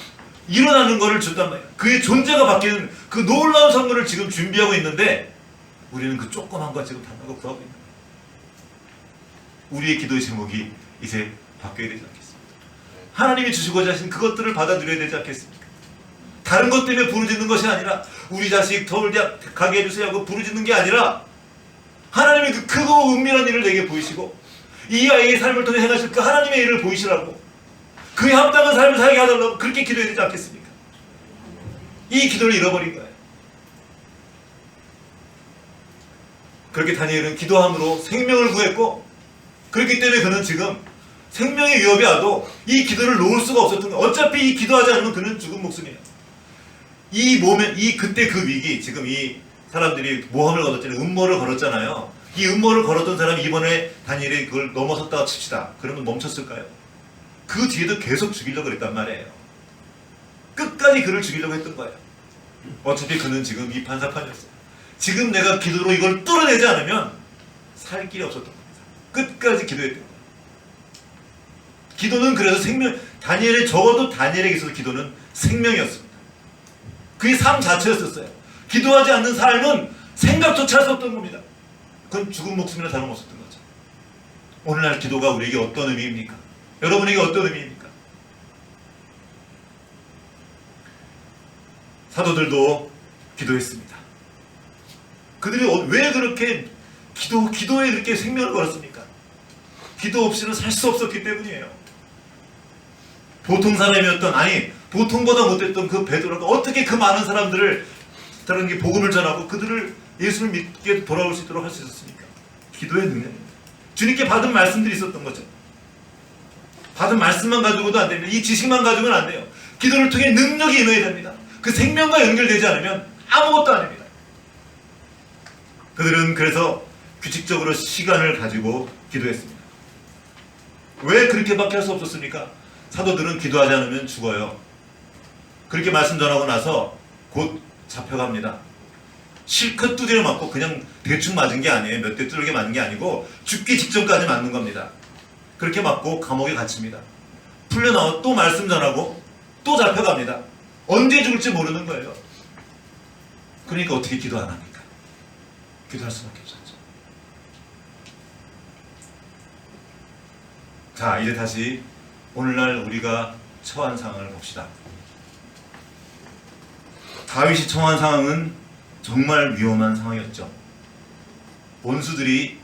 일어나는 거를 준단 말이에요. 그의 존재가 바뀌는 그 놀라운 선물을 지금 준비하고 있는데 우리는 그 조그만 거 지금 달라고 구하고 있는 거예요. 우리의 기도의 제목이 이제 바뀌어야 되지 않겠습니까? 하나님이 주시고자 하신 그것들을 받아들여야 되지 않겠습니까? 다른 것 때문에 부르짖는 것이 아니라 우리 자식 서울대학 가게 해주세요 하고 부르짖는 게 아니라 하나님이 그 크고 은밀한 일을 내게 보이시고 이 아이의 삶을 통해 행하실 그 하나님의 일을 보이시라고, 그에 합당한 삶을 살게 하달라고 그렇게 기도해야 되지 않겠습니까? 이 기도를 잃어버린 거예요. 그렇게 다니엘은 기도함으로 생명을 구했고, 그렇기 때문에 그는 지금 생명의 위협이 와도 이 기도를 놓을 수가 없었던 거예요. 어차피 이 기도하지 않으면 그는 죽은 목숨이에요. 그때 그 위기, 지금 이 사람들이 모함을 걸었잖아요. 음모를 걸었잖아요. 이 음모를 걸었던 사람이 이번에 다니엘이 그걸 넘어섰다고 칩시다. 그러면 멈췄을까요? 그 뒤에도 계속 죽이려고 그랬단 말이에요. 끝까지 그를 죽이려고 했던 거예요. 어차피 그는 지금 이 판사판이었어요. 지금 내가 기도로 이걸 뚫어내지 않으면 살 길이 없었던 겁니다. 끝까지 기도했던 거예요. 기도는 그래서 적어도 다니엘에게 있어서 기도는 생명이었습니다. 그게 삶 자체였었어요. 기도하지 않는 삶은 생각조차 할 수 없던 겁니다. 그건 죽은 목숨이나 다름없었던 거죠. 오늘날 기도가 우리에게 어떤 의미입니까? 여러분에게 어떤 의미입니까? 사도들도 기도했습니다. 그들이 왜 그렇게 기도에 그렇게 생명을 걸었습니까? 기도 없이는 살 수 없었기 때문이에요. 보통 사람이었던, 아니 보통보다 못했던 그 베드로가 어떻게 그 많은 사람들을 다른 게 복음을 전하고 그들을 예수를 믿게 돌아올 수 있도록 할 수 있었습니까? 기도의 능력입니다. 주님께 받은 말씀들이 있었던 거죠. 받은 말씀만 가지고도 안 됩니다. 이 지식만 가지고는 안 돼요. 기도를 통해 능력이 임해야 됩니다. 그 생명과 연결되지 않으면 아무것도 아닙니다. 그들은 그래서 규칙적으로 시간을 가지고 기도했습니다. 왜 그렇게밖에 할 수 없었습니까? 사도들은 기도하지 않으면 죽어요. 그렇게 말씀 전하고 나서 곧 잡혀갑니다. 실컷 두드려 맞고 그냥 대충 맞은 게 아니에요. 몇 대 뚫게 맞은 게 아니고 죽기 직전까지 맞는 겁니다. 그렇게 맞고 감옥에 갇힙니다. 풀려나와 또 말씀 전하고 또 잡혀갑니다. 언제 죽을지 모르는 거예요. 그러니까 어떻게 기도 안 합니까? 기도할 수밖에 없었죠. 자, 이제 다시 오늘날 우리가 처한 상황을 봅시다. 다윗이 처한 상황은 정말 위험한 상황이었죠. 원수들이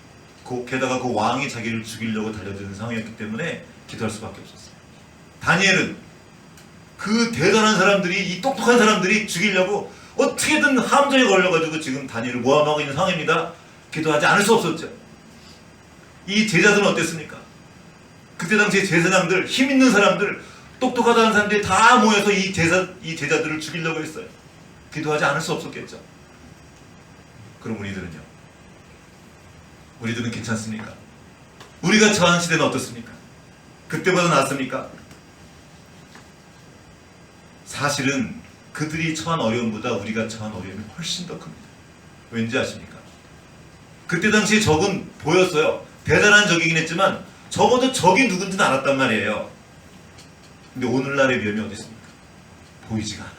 게다가 그 왕이 자기를 죽이려고 달려드는 상황이었기 때문에 기도할 수밖에 없었어요. 다니엘은 그 대단한 사람들이, 이 똑똑한 사람들이 죽이려고 어떻게든 함정에 걸려가지고 지금 다니엘을 모함하고 있는 상황입니다. 기도하지 않을 수 없었죠. 이 제자들은 어땠습니까? 그때 당시에 제사장들, 힘 있는 사람들, 똑똑하다는 사람들이 다 모여서 이 제자들을 죽이려고 했어요. 기도하지 않을 수 없었겠죠. 그럼 우리들은요? 우리들은 괜찮습니까? 우리가 처한 시대는 어떻습니까? 그때보다 낫습니까? 사실은 그들이 처한 어려움보다 우리가 처한 어려움이 훨씬 더 큽니다. 왠지 아십니까? 그때 당시에 적은 보였어요. 대단한 적이긴 했지만 적어도 적이 누군지는 알았단 말이에요. 근데 오늘날의 위험이 어디 있습니까? 보이지가 않아요.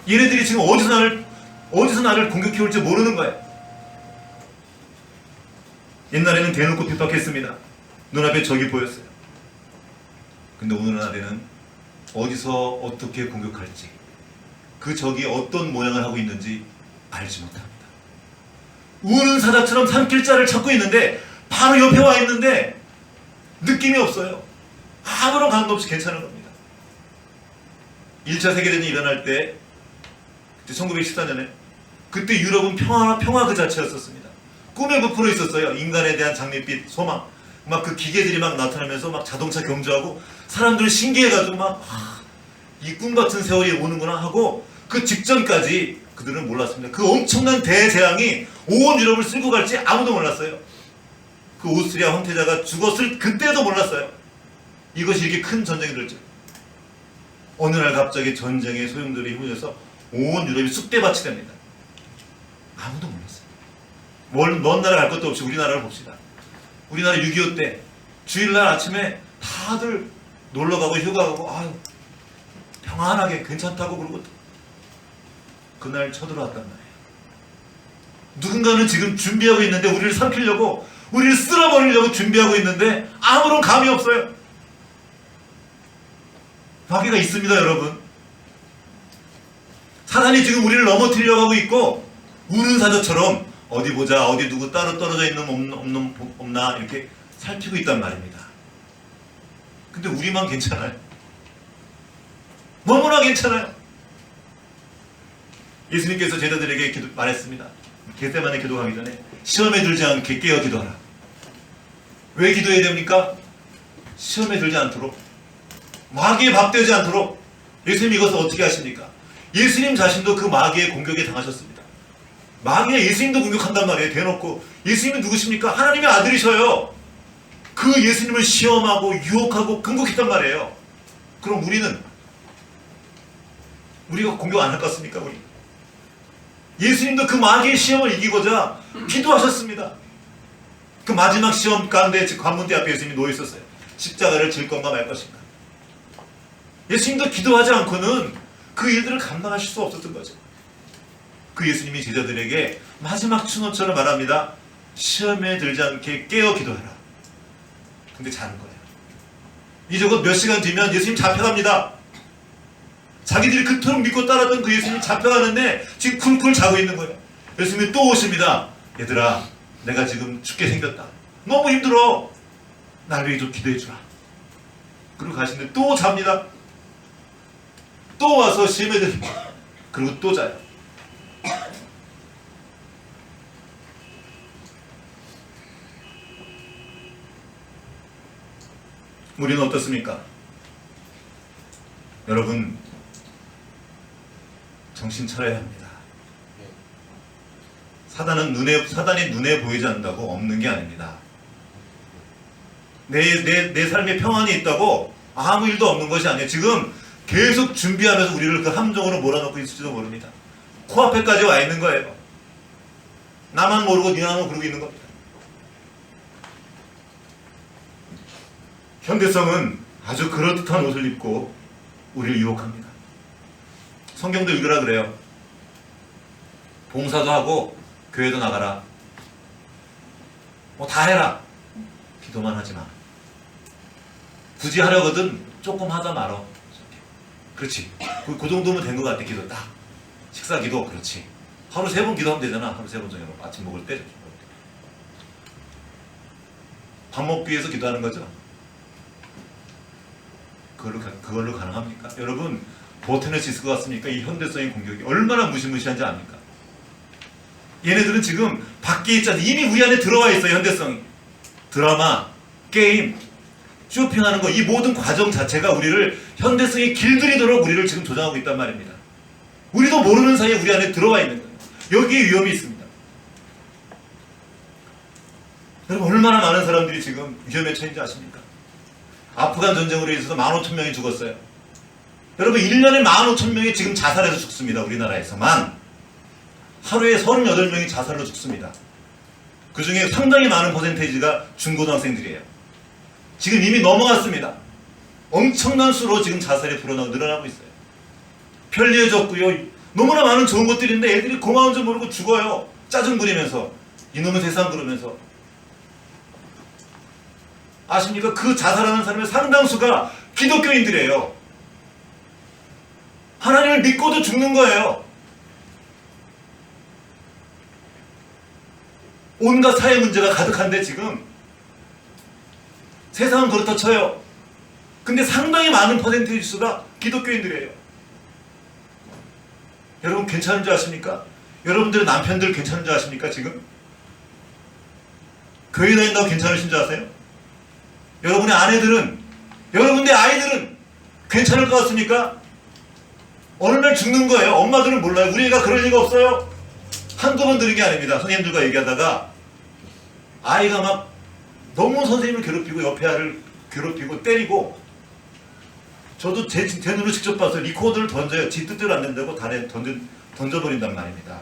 얘네들이 지금 어디서 나를 공격해 올지 모르는 거예요. 옛날에는 대놓고 핍박했습니다. 눈앞에 적이 보였어요. 근데 오늘날에는 어디서 어떻게 공격할지, 그 적이 어떤 모양을 하고 있는지 알지 못합니다. 우는 사자처럼 산길자를 찾고 있는데 바로 옆에 와 있는데 느낌이 없어요. 아무런 감도 없이 괜찮은 겁니다. 1차 세계대전이 일어날 때, 그때 1914년에 그때 유럽은 평화 그 자체였었습니다. 꿈에 부풀어 있었어요. 인간에 대한 장밋빛 소망. 막 그 기계들이 막 나타나면서 막 자동차 경주하고 사람들 신기해가지고 막 이 꿈 같은 세월이 오는구나 하고 그 직전까지 그들은 몰랐습니다. 그 엄청난 대재앙이 온 유럽을 쓸고 갈지 아무도 몰랐어요. 그 오스트리아 황태자가 죽었을 그때도 몰랐어요. 이것이 이렇게 큰 전쟁이 될지. 어느 날 갑자기 전쟁의 소용돌이 힘을 온 유럽이 쑥대밭이 됩니다. 아무도 몰랐어요. 먼 나라 갈 것도 없이 우리나라를 봅시다. 우리나라 6.25 때 주일날 아침에 다들 놀러가고 휴가가고 아유 평안하게 괜찮다고 그러고 그날 쳐들어왔단 말이에요. 누군가는 지금 준비하고 있는데 우리를 삼키려고, 우리를 쓸어버리려고 준비하고 있는데 아무런 감이 없어요. 마귀가 있습니다, 여러분. 사단이 지금 우리를 넘어뜨리려고 하고 있고, 우는 사자처럼 어디 보자, 어디 누구 따로 떨어져 있는 없나 이렇게 살피고 있단 말입니다. 근데 우리만 괜찮아요. 너무나 괜찮아요. 예수님께서 제자들에게 말했습니다. 겟세마네 기도하기 전에 시험에 들지 않게 깨어 기도하라. 왜 기도해야 됩니까? 시험에 들지 않도록, 마귀에 밥되지 않도록. 예수님 이것을 어떻게 하십니까? 예수님 자신도 그 마귀의 공격에 당하셨습니다. 마귀가 예수님도 공격한단 말이에요. 대놓고. 예수님은 누구십니까? 하나님의 아들이셔요. 그 예수님을 시험하고 유혹하고 근국했단 말이에요. 그럼 우리가 공격 안 할 것 같습니까? 우리 예수님도 그 마귀의 시험을 이기고자 기도하셨습니다. 그 마지막 시험 가운데 관문대 앞에 예수님이 놓여 있었어요. 십자가를 질 건가 말 것인가. 예수님도 기도하지 않고는 그 일들을 감당하실 수 없었던 거죠. 그 예수님이 제자들에게 마지막 추노처럼 말합니다. 시험에 들지 않게 깨어 기도하라. 근데 자는 거예요. 이제 곧 몇 시간 뒤면 예수님 잡혀갑니다. 자기들이 그토록 믿고 따랐던 그 예수님이 잡혀가는데 지금 쿨쿨 자고 있는 거예요. 예수님이 또 오십니다. 얘들아, 내가 지금 죽게 생겼다. 너무 힘들어. 나를 위해 좀 기도해 주라. 그리고 가시는데 또 잡니다. 또 와서 시험에 듭니다. 그리고 또 자요. 우리는 어떻습니까? 여러분, 정신 차려야 합니다. 사단이 눈에 보이지 않는다고 없는 게 아닙니다. 내 삶에 평안이 있다고 아무 일도 없는 것이 아니에요. 지금 계속 준비하면서 우리를 그 함정으로 몰아넣고 있을지도 모릅니다. 코앞에까지 와 있는 거예요. 나만 모르고 니나만 그러고 있는 겁니다. 현대성은 아주 그럴듯한 옷을 입고 우리를 유혹합니다. 성경도 읽으라 그래요. 봉사도 하고 교회도 나가라. 뭐 다 해라. 기도만 하지 마. 굳이 하려거든 조금 하다 말어. 그렇지. 그 정도면 된 것 같아. 기도 딱. 식사 기도 그렇지. 하루 3번 기도하면 되잖아. 하루 3번 정도. 아침 먹을 때. 밥 먹기 위해서 기도하는 거죠. 그걸로 가능합니까? 여러분, 버텨낼 수 있을 것 같습니까? 이 현대성의 공격이 얼마나 무시무시한지 압니까? 얘네들은 지금 밖에 있잖아요. 이미 우리 안에 들어와 있어요. 현대성이. 드라마, 게임, 쇼핑하는 거, 이 모든 과정 자체가 우리를 현대성에 길들이도록 우리를 지금 조장하고 있단 말입니다. 우리도 모르는 사이에 우리 안에 들어와 있는 거예요. 여기에 위험이 있습니다. 여러분, 얼마나 많은 사람들이 지금 위험에 처했는지 아십니까? 아프간 전쟁으로 인해서 15,000명이 죽었어요. 여러분, 1년에 15,000명이 지금 자살해서 죽습니다. 우리나라에서만. 하루에 38명이 자살로 죽습니다. 그 중에 상당히 많은 퍼센테이지가 중고등학생들이에요. 지금 이미 넘어갔습니다. 엄청난 수로 지금 자살이 늘어나고 있어요. 편리해졌고요. 너무나 많은 좋은 것들인데 애들이 고마운 줄 모르고 죽어요. 짜증 부리면서. 이놈의 세상 그러면서. 아십니까? 그 자살하는 사람의 상당수가 기독교인들이에요. 하나님을 믿고도 죽는 거예요. 온갖 사회 문제가 가득한데 지금 세상은 그렇다 쳐요. 근데 상당히 많은 퍼센테이지 수가 기독교인들이에요. 여러분 괜찮은 줄 아십니까? 여러분들의 남편들 괜찮은 줄 아십니까? 지금? 교회 다닌다고 괜찮으신 줄 아세요? 여러분의 아내들은, 여러분의 아이들은 괜찮을 것 같습니까? 어느 날 죽는 거예요. 엄마들은 몰라요. 우리 애가 그럴 리가 없어요. 한두 번 들은 게 아닙니다. 선생님들과 얘기하다가 아이가 막 너무 선생님을 괴롭히고 옆에 아이를 괴롭히고 때리고, 저도 제 눈으로 직접 봐서 리코더를 던져요. 지 뜻대로 안 된다고 달에 던져버린단 말입니다.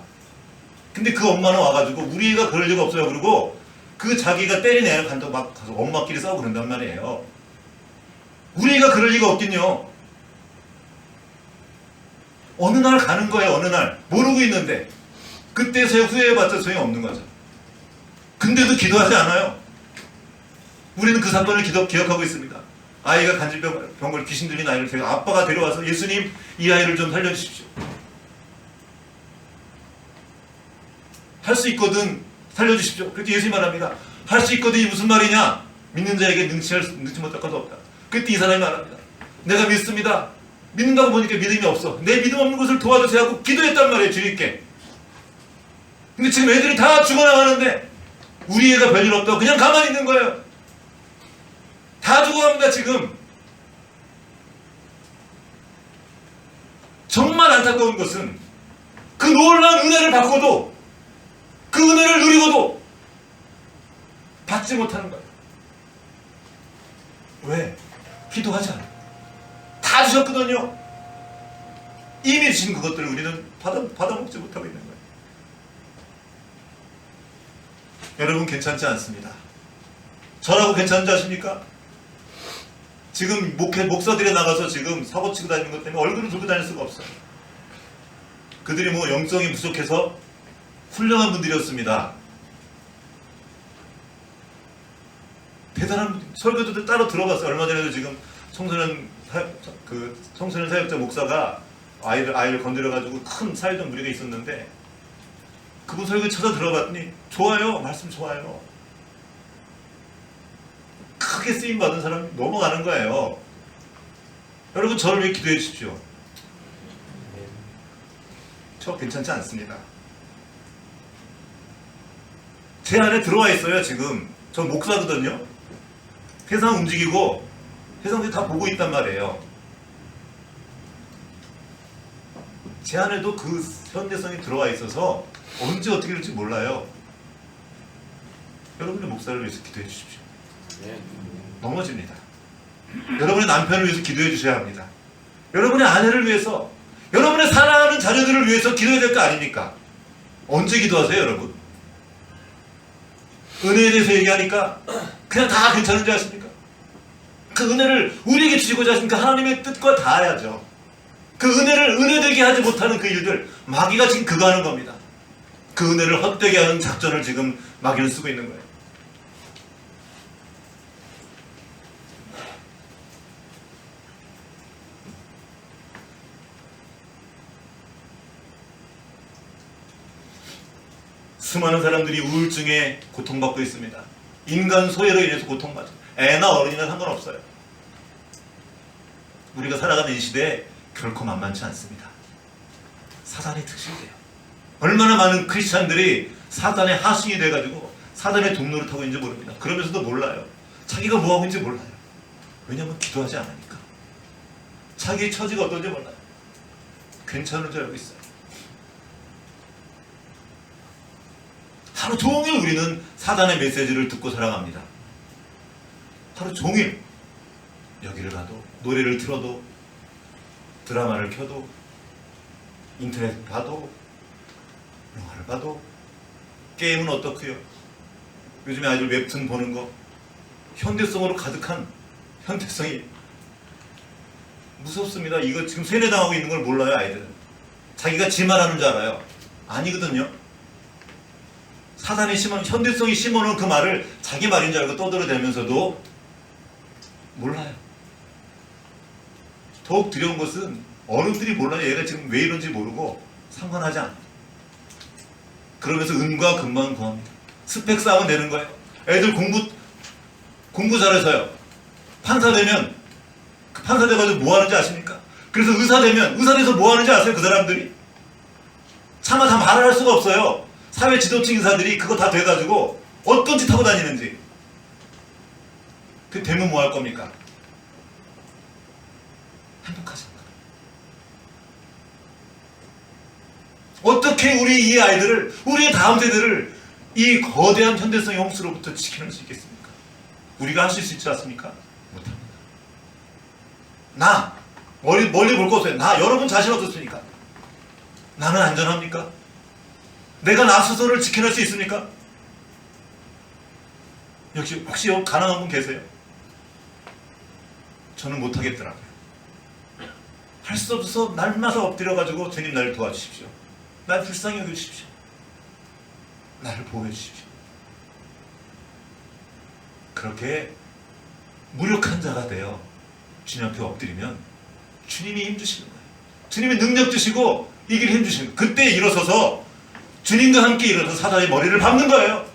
근데 그 엄마는 와가지고 우리 애가 그럴 리가 없어요. 그러고 그 자기가 때린 애를 간다고 막 가서 엄마끼리 싸우고 그런단 말이에요. 우리 애가 그럴 리가 없긴요. 어느 날 가는 거예요. 어느 날 모르고 있는데 그때서야 후회해봤자 소용이 없는 거죠. 근데도 기도하지 않아요. 우리는 그 사건을 기억하고 있습니다. 아이가 간질병 걸 귀신 들린 아이를 제가 아빠가 데려와서 예수님 이 아이를 좀 살려주십시오. 할 수 있거든 살려주십시오. 그렇게 예수님 말합니다. 할 수 있거든이 무슨 말이냐? 믿는 자에게 능치 못할 것도 없다. 그때 이 사람이 말합니다. 내가 믿습니다. 믿는다고 보니까 믿음이 없어. 내 믿음 없는 것을 도와주세요 하고 기도했단 말이에요. 주님께. 근데 지금 애들이 다 죽어나가는데 우리 애가 별일 없다고 그냥 가만히 있는 거예요. 다 죽어갑니다. 지금. 정말 안타까운 것은 그 놀라운 은혜를 받고도, 그 은혜를 누리고도 받지 못하는 거예요. 왜? 기도하지 않아요. 다 주셨거든요. 이미 주신 그것들을 우리는 받아먹지 못하고 있는 거예요. 여러분 괜찮지 않습니다. 저라고 괜찮은지 아십니까? 지금 목사들이 나가서 지금 사고 치고 다니는 것 때문에 얼굴을 들고 다닐 수가 없어요. 그들이 뭐 영성이 부족해서 훌륭한 분들이었습니다. 대단한 설교도 따로 들어봤어요. 얼마 전에도 지금 청소년 사역자 목사가 아이를 건드려가지고 큰 사회적 무리가 있었는데 그분 설교 찾아 들어봤더니 좋아요. 말씀 좋아요. 크게 쓰임 받은 사람이 넘어가는 거예요. 여러분 저를 위해 기도해 주십시오. 저 괜찮지 않습니다. 제 안에 들어와 있어요. 지금 전 목사거든요. 세상 움직이고 세상들이 다 보고 있단 말이에요. 제 안에도 그 현대성이 들어와 있어서 언제 어떻게 될지 몰라요. 여러분의 목사를 위해서 기도해 주십시오. 넘어집니다. 여러분의 남편을 위해서 기도해 주셔야 합니다. 여러분의 아내를 위해서, 여러분의 사랑하는 자녀들을 위해서 기도해야 될 거 아닙니까? 언제 기도하세요, 여러분? 은혜에 대해서 얘기하니까 그냥 다 괜찮은 줄 아십니까? 그 은혜를 우리에게 주시고자 하십니까? 하나님의 뜻과 닿아야죠. 그 은혜를 은혜되게 하지 못하는 그 일들, 마귀가 지금 그거 하는 겁니다. 그 은혜를 헛되게 하는 작전을 지금 마귀는 쓰고 있는 거예요. 수많은 사람들이 우울증에 고통받고 있습니다. 인간 소외로 인해서 고통받죠. 애나 어른이나 상관없어요. 우리가 살아가는 이 시대에 결코 만만치 않습니다. 사단의 특징이에요. 얼마나 많은 크리스찬들이 사단의 하승이 돼가지고 사단의 동로를 타고 있는지 모릅니다. 그러면서도 몰라요. 자기가 뭐하고 있는지 몰라요. 왜냐하면 기도하지 않으니까. 자기의 처지가 어떤지 몰라요. 괜찮은 줄 알고 있어요. 하루 종일 우리는 사단의 메시지를 듣고 살아갑니다. 하루 종일 여기를 가도 노래를 들어도 드라마를 켜도 인터넷 봐도 영화를 봐도 게임은 어떻고요? 요즘에 아이들 웹툰 보는 거 현대성으로 가득한 현대성이 무섭습니다. 이거 지금 세뇌당하고 있는 걸 몰라요. 아이들은 자기가 지 말하는 줄 알아요. 아니거든요. 사단이 현대성이 심어놓은 그 말을 자기 말인 줄 알고 떠들어대면서도 몰라요. 더욱 두려운 것은 어른들이 몰라요. 얘가 지금 왜 이런지 모르고 상관하지 않아요. 그러면서 은과 금만 구합니다. 스펙 쌓으면 되는 거예요. 애들 공부 잘해서요. 판사 되면 그 판사 돼가지고 뭐 하는지 아십니까? 그래서 의사 되면 의사 돼서 뭐 하는지 아세요? 그 사람들이 차마 다 말을 할 수가 없어요. 사회 지도층 인사들이 그거 다 돼가지고 어떤 짓 하고 다니는지. 그 되면 뭐 할 겁니까? 행복하십니까? 어떻게 우리 이 아이들을, 우리의 다음 세대를 이 거대한 현대성의 홍수로부터 지켜낼 수 있겠습니까? 우리가 할 수 있지 않습니까? 못합니다. 나 멀리 볼 거 없어요. 나 여러분 자신 어떻습니까? 나는 안전합니까? 내가 나 스스로를 지켜낼 수 있습니까? 역시 혹시 가능한 분 계세요? 저는 못하겠더라고요. 할 수 없어서 날마다 엎드려가지고 주님 나를 도와주십시오. 날 불쌍히 여겨주십시오. 나를 보호해 주십시오. 그렇게 무력한 자가 되어 주님 앞에 엎드리면 주님이 힘주시는 거예요. 주님이 능력 주시고 이길 힘 주시는 거예요. 그때 일어서서 주님과 함께 일어서서 사단의 머리를 밟는 거예요.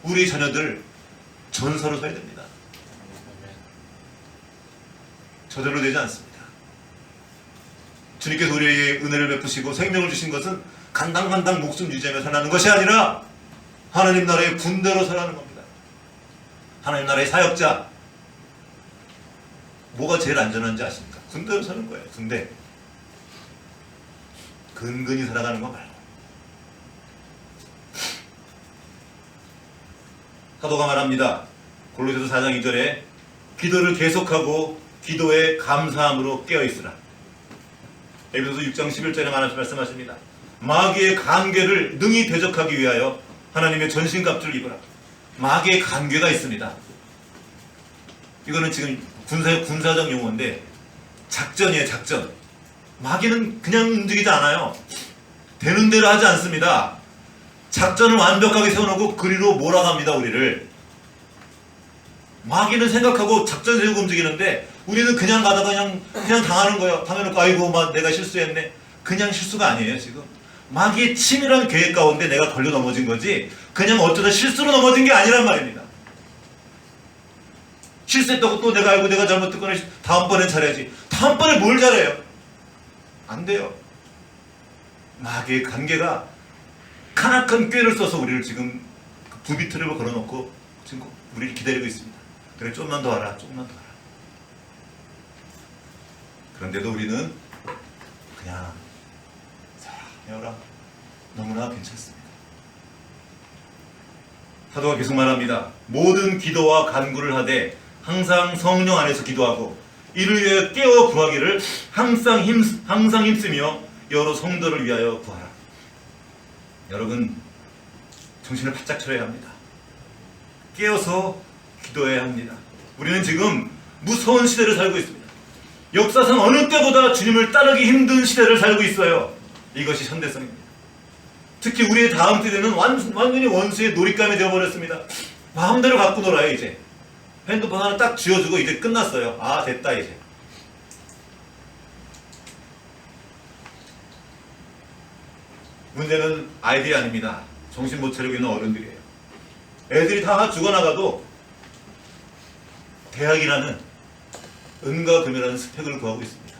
우리 자녀들 전서로 서야 됩니다. 저절로 되지 않습니다. 주님께서 우리에게 은혜를 베푸시고 생명을 주신 것은 간당간당 목숨 유지하며 살아가는 것이 아니라 하나님 나라의 군대로 살아가는 겁니다. 하나님 나라의 사역자. 뭐가 제일 안전한지 아십니까? 군대로 사는 거예요. 군대. 근근히 살아가는 거 말고. 사도가 말합니다. 골로새서 4장 2절에 기도를 계속하고 기도에 감사함으로 깨어있으라. 에베소서 6장 11절에 말씀하십니다. 마귀의 간계를 능히 대적하기 위하여 하나님의 전신갑주를 입으라. 마귀의 간계가 있습니다. 이거는 지금 군사적 용어인데 작전이에요, 작전. 마귀는 그냥 움직이지 않아요. 되는 대로 하지 않습니다. 작전을 완벽하게 세워놓고 그리로 몰아갑니다, 우리를. 마귀는 생각하고 작전 세우고 움직이는데 우리는 그냥 가다가 그냥 당하는 거예요. 당해놓고 아이고 내가 실수했네. 그냥 실수가 아니에요, 지금. 마귀의 치밀한 계획 가운데 내가 걸려 넘어진 거지 그냥 어쩌다 실수로 넘어진 게 아니란 말입니다. 실수했다고 또 내가 알고 내가 잘못했거나 다음번엔 잘해야지. 다음번에 뭘 잘해요? 안 돼요. 마귀의 관계가 카나큰 꾀를 써서 우리를 지금 부비틀을 걸어놓고 지금 우리를 기다리고 있습니다. 그래, 좀만 더 하라, 좀만 더 하라. 그런데도 우리는 그냥 해라. 너무나 괜찮습니다. 사도가 계속 말합니다. 모든 기도와 간구를 하되 항상 성령 안에서 기도하고 이를 위하여 깨어 구하기를 항상 힘쓰며 여러 성도를 위하여 구하라. 여러분, 정신을 바짝 차려야 합니다. 깨어서 기도해야 합니다. 우리는 지금 무서운 시대를 살고 있습니다. 역사상 어느 때보다 주님을 따르기 힘든 시대를 살고 있어요. 이것이 현대성입니다. 특히 우리의 다음 세대는 완전히 원수의 놀잇감이 되어버렸습니다. 마음대로 갖고 놀아요. 이제 핸드폰 하나 딱 쥐어주고 이제 끝났어요. 아, 됐다 이제. 문제는 아이들이 아닙니다. 정신 못 차리고 있는 어른들이에요. 애들이 다 죽어나가도 대학이라는 은과 금이라는 스펙을 구하고 있습니다.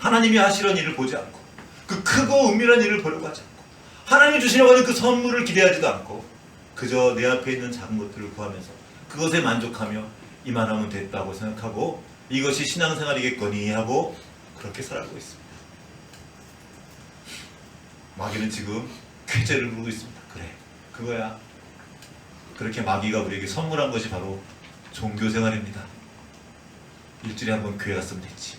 하나님이 하시려는 일을 보지 않고 그 크고 은밀한 일을 보려고 하지 않고 하나님이 주시려고 하는 그 선물을 기대하지도 않고 그저 내 앞에 있는 작은 것들을 구하면서 그것에 만족하며 이만하면 됐다고 생각하고 이것이 신앙생활이겠거니 하고 그렇게 살아가고 있습니다. 마귀는 지금 쾌재를 부르고 있습니다. 그래, 그거야. 그렇게 마귀가 우리에게 선물한 것이 바로 종교생활입니다. 일주일에 한 번 교회 갔으면 됐지.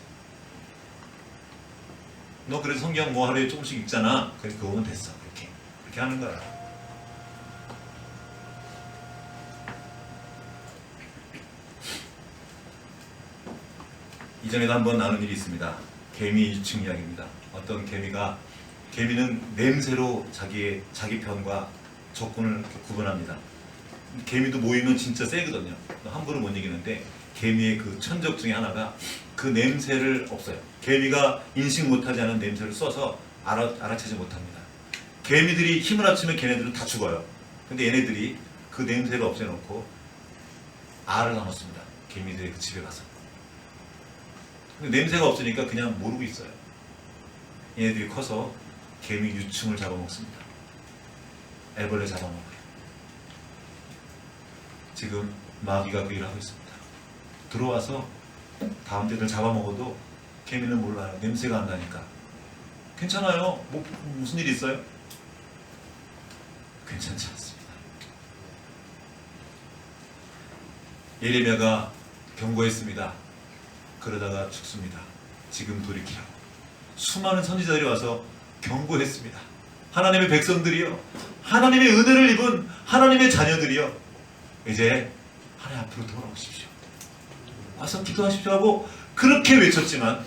너 그래도 성경 뭐 하루에 조금씩 읽잖아. 그래, 그거면 됐어. 그렇게 하는 거야. 이전에도 한번 나눈 일이 있습니다. 개미 유충 이야기입니다. 어떤 개미는 냄새로 자기 편과 적군을 구분합니다. 개미도 모이면 진짜 세거든요. 함부로 못 이기는데 개미의 그 천적 중에 하나가 그 냄새를 없어요. 개미가 인식 못하지 않은 냄새를 써서 알아채지 못합니다. 개미들이 힘을 합치면 걔네들은 다 죽어요. 근데 얘네들이 그 냄새를 없애놓고 알을 낳았습니다. 개미들의 그 집에 가서. 근데 냄새가 없으니까 그냥 모르고 있어요. 얘네들이 커서 개미 유충을 잡아먹습니다. 애벌레 잡아먹어요. 지금 마귀가 그 일을 하고 있습니다. 들어와서 다음 때들 잡아먹어도 개미는 몰라요. 냄새가 안 나니까. 괜찮아요. 무슨 일 있어요? 괜찮지 않습니다. 예레미야가 경고했습니다. 그러다가 죽습니다. 지금 돌이키라고. 수많은 선지자들이 와서 경고했습니다. 하나님의 백성들이요, 하나님의 은혜를 입은 하나님의 자녀들이요, 이제 하나님 앞으로 돌아오십시오. 와서 기도하십시오 하고 그렇게 외쳤지만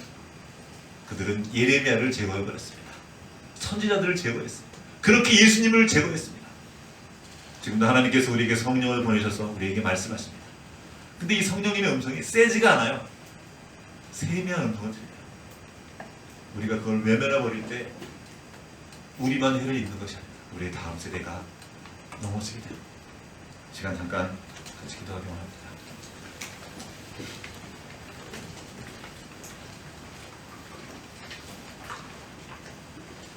그들은 예레미야를 제거해버렸습니다. 선지자들을 제거했습니다. 그렇게 예수님을 제거했습니다. 지금도 하나님께서 우리에게 성령을 보내셔서 우리에게 말씀하십니다. 근데 이 성령님의 음성이 세지가 않아요. 세미한 음성을 드립니다. 우리가 그걸 외면해버릴 때 우리만 해를 입는 것이 아닙니다. 우리의 다음 세대가 넘어지게 됩니다. 시간 잠깐 같이 기도하기 원합니다.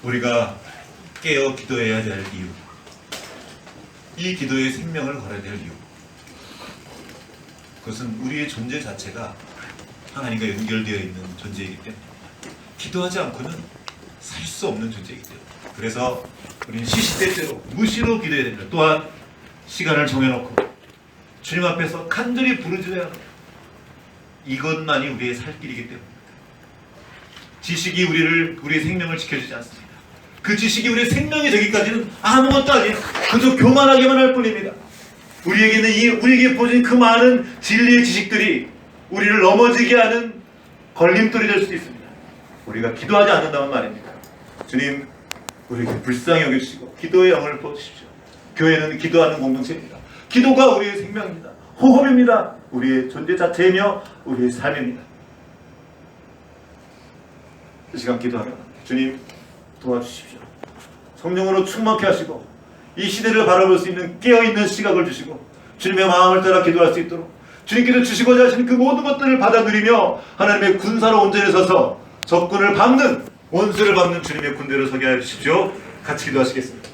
우리가 깨어 기도해야 될 이유, 이 기도에 생명을 걸어야 될 이유, 그것은 우리의 존재 자체가 하나님과 연결되어 있는 존재이기 때문입니다. 기도하지 않고는 살 수 없는 존재이기 때문입니다. 그래서 우리는 시시때때로 무시로 기도해야 됩니다. 또한 시간을 정해놓고 주님 앞에서 간절히 부르짖어야 합니다. 이것만이 우리의 살 길이기 때문입니다. 지식이 우리의 생명을 지켜주지 않습니다. 그 지식이 우리의 생명이 되기까지는 아무것도 아니에요. 그저 교만하기만 할 뿐입니다. 우리에게 보여진 그 많은 진리의 지식들이 우리를 넘어지게 하는 걸림돌이 될 수 있습니다. 우리가 기도하지 않는다면 말입니다. 주님, 우리에게 불쌍히 여겨주시고 기도의 영을 부어주십시오. 교회는 기도하는 공동체입니다. 기도가 우리의 생명입니다. 호흡입니다. 우리의 존재 자체이며 우리의 삶입니다. 이 시간 기도하며 주님 도와주십시오. 성령으로 충만케 하시고 이 시대를 바라볼 수 있는 깨어있는 시각을 주시고 주님의 마음을 따라 기도할 수 있도록 주님께서 주시고자 하시는 그 모든 것들을 받아들이며 하나님의 군사로 온전히 서서 적군을 밟는, 원수를 밟는 주님의 군대로 서게 하여 주십시오. 같이 기도하시겠습니다.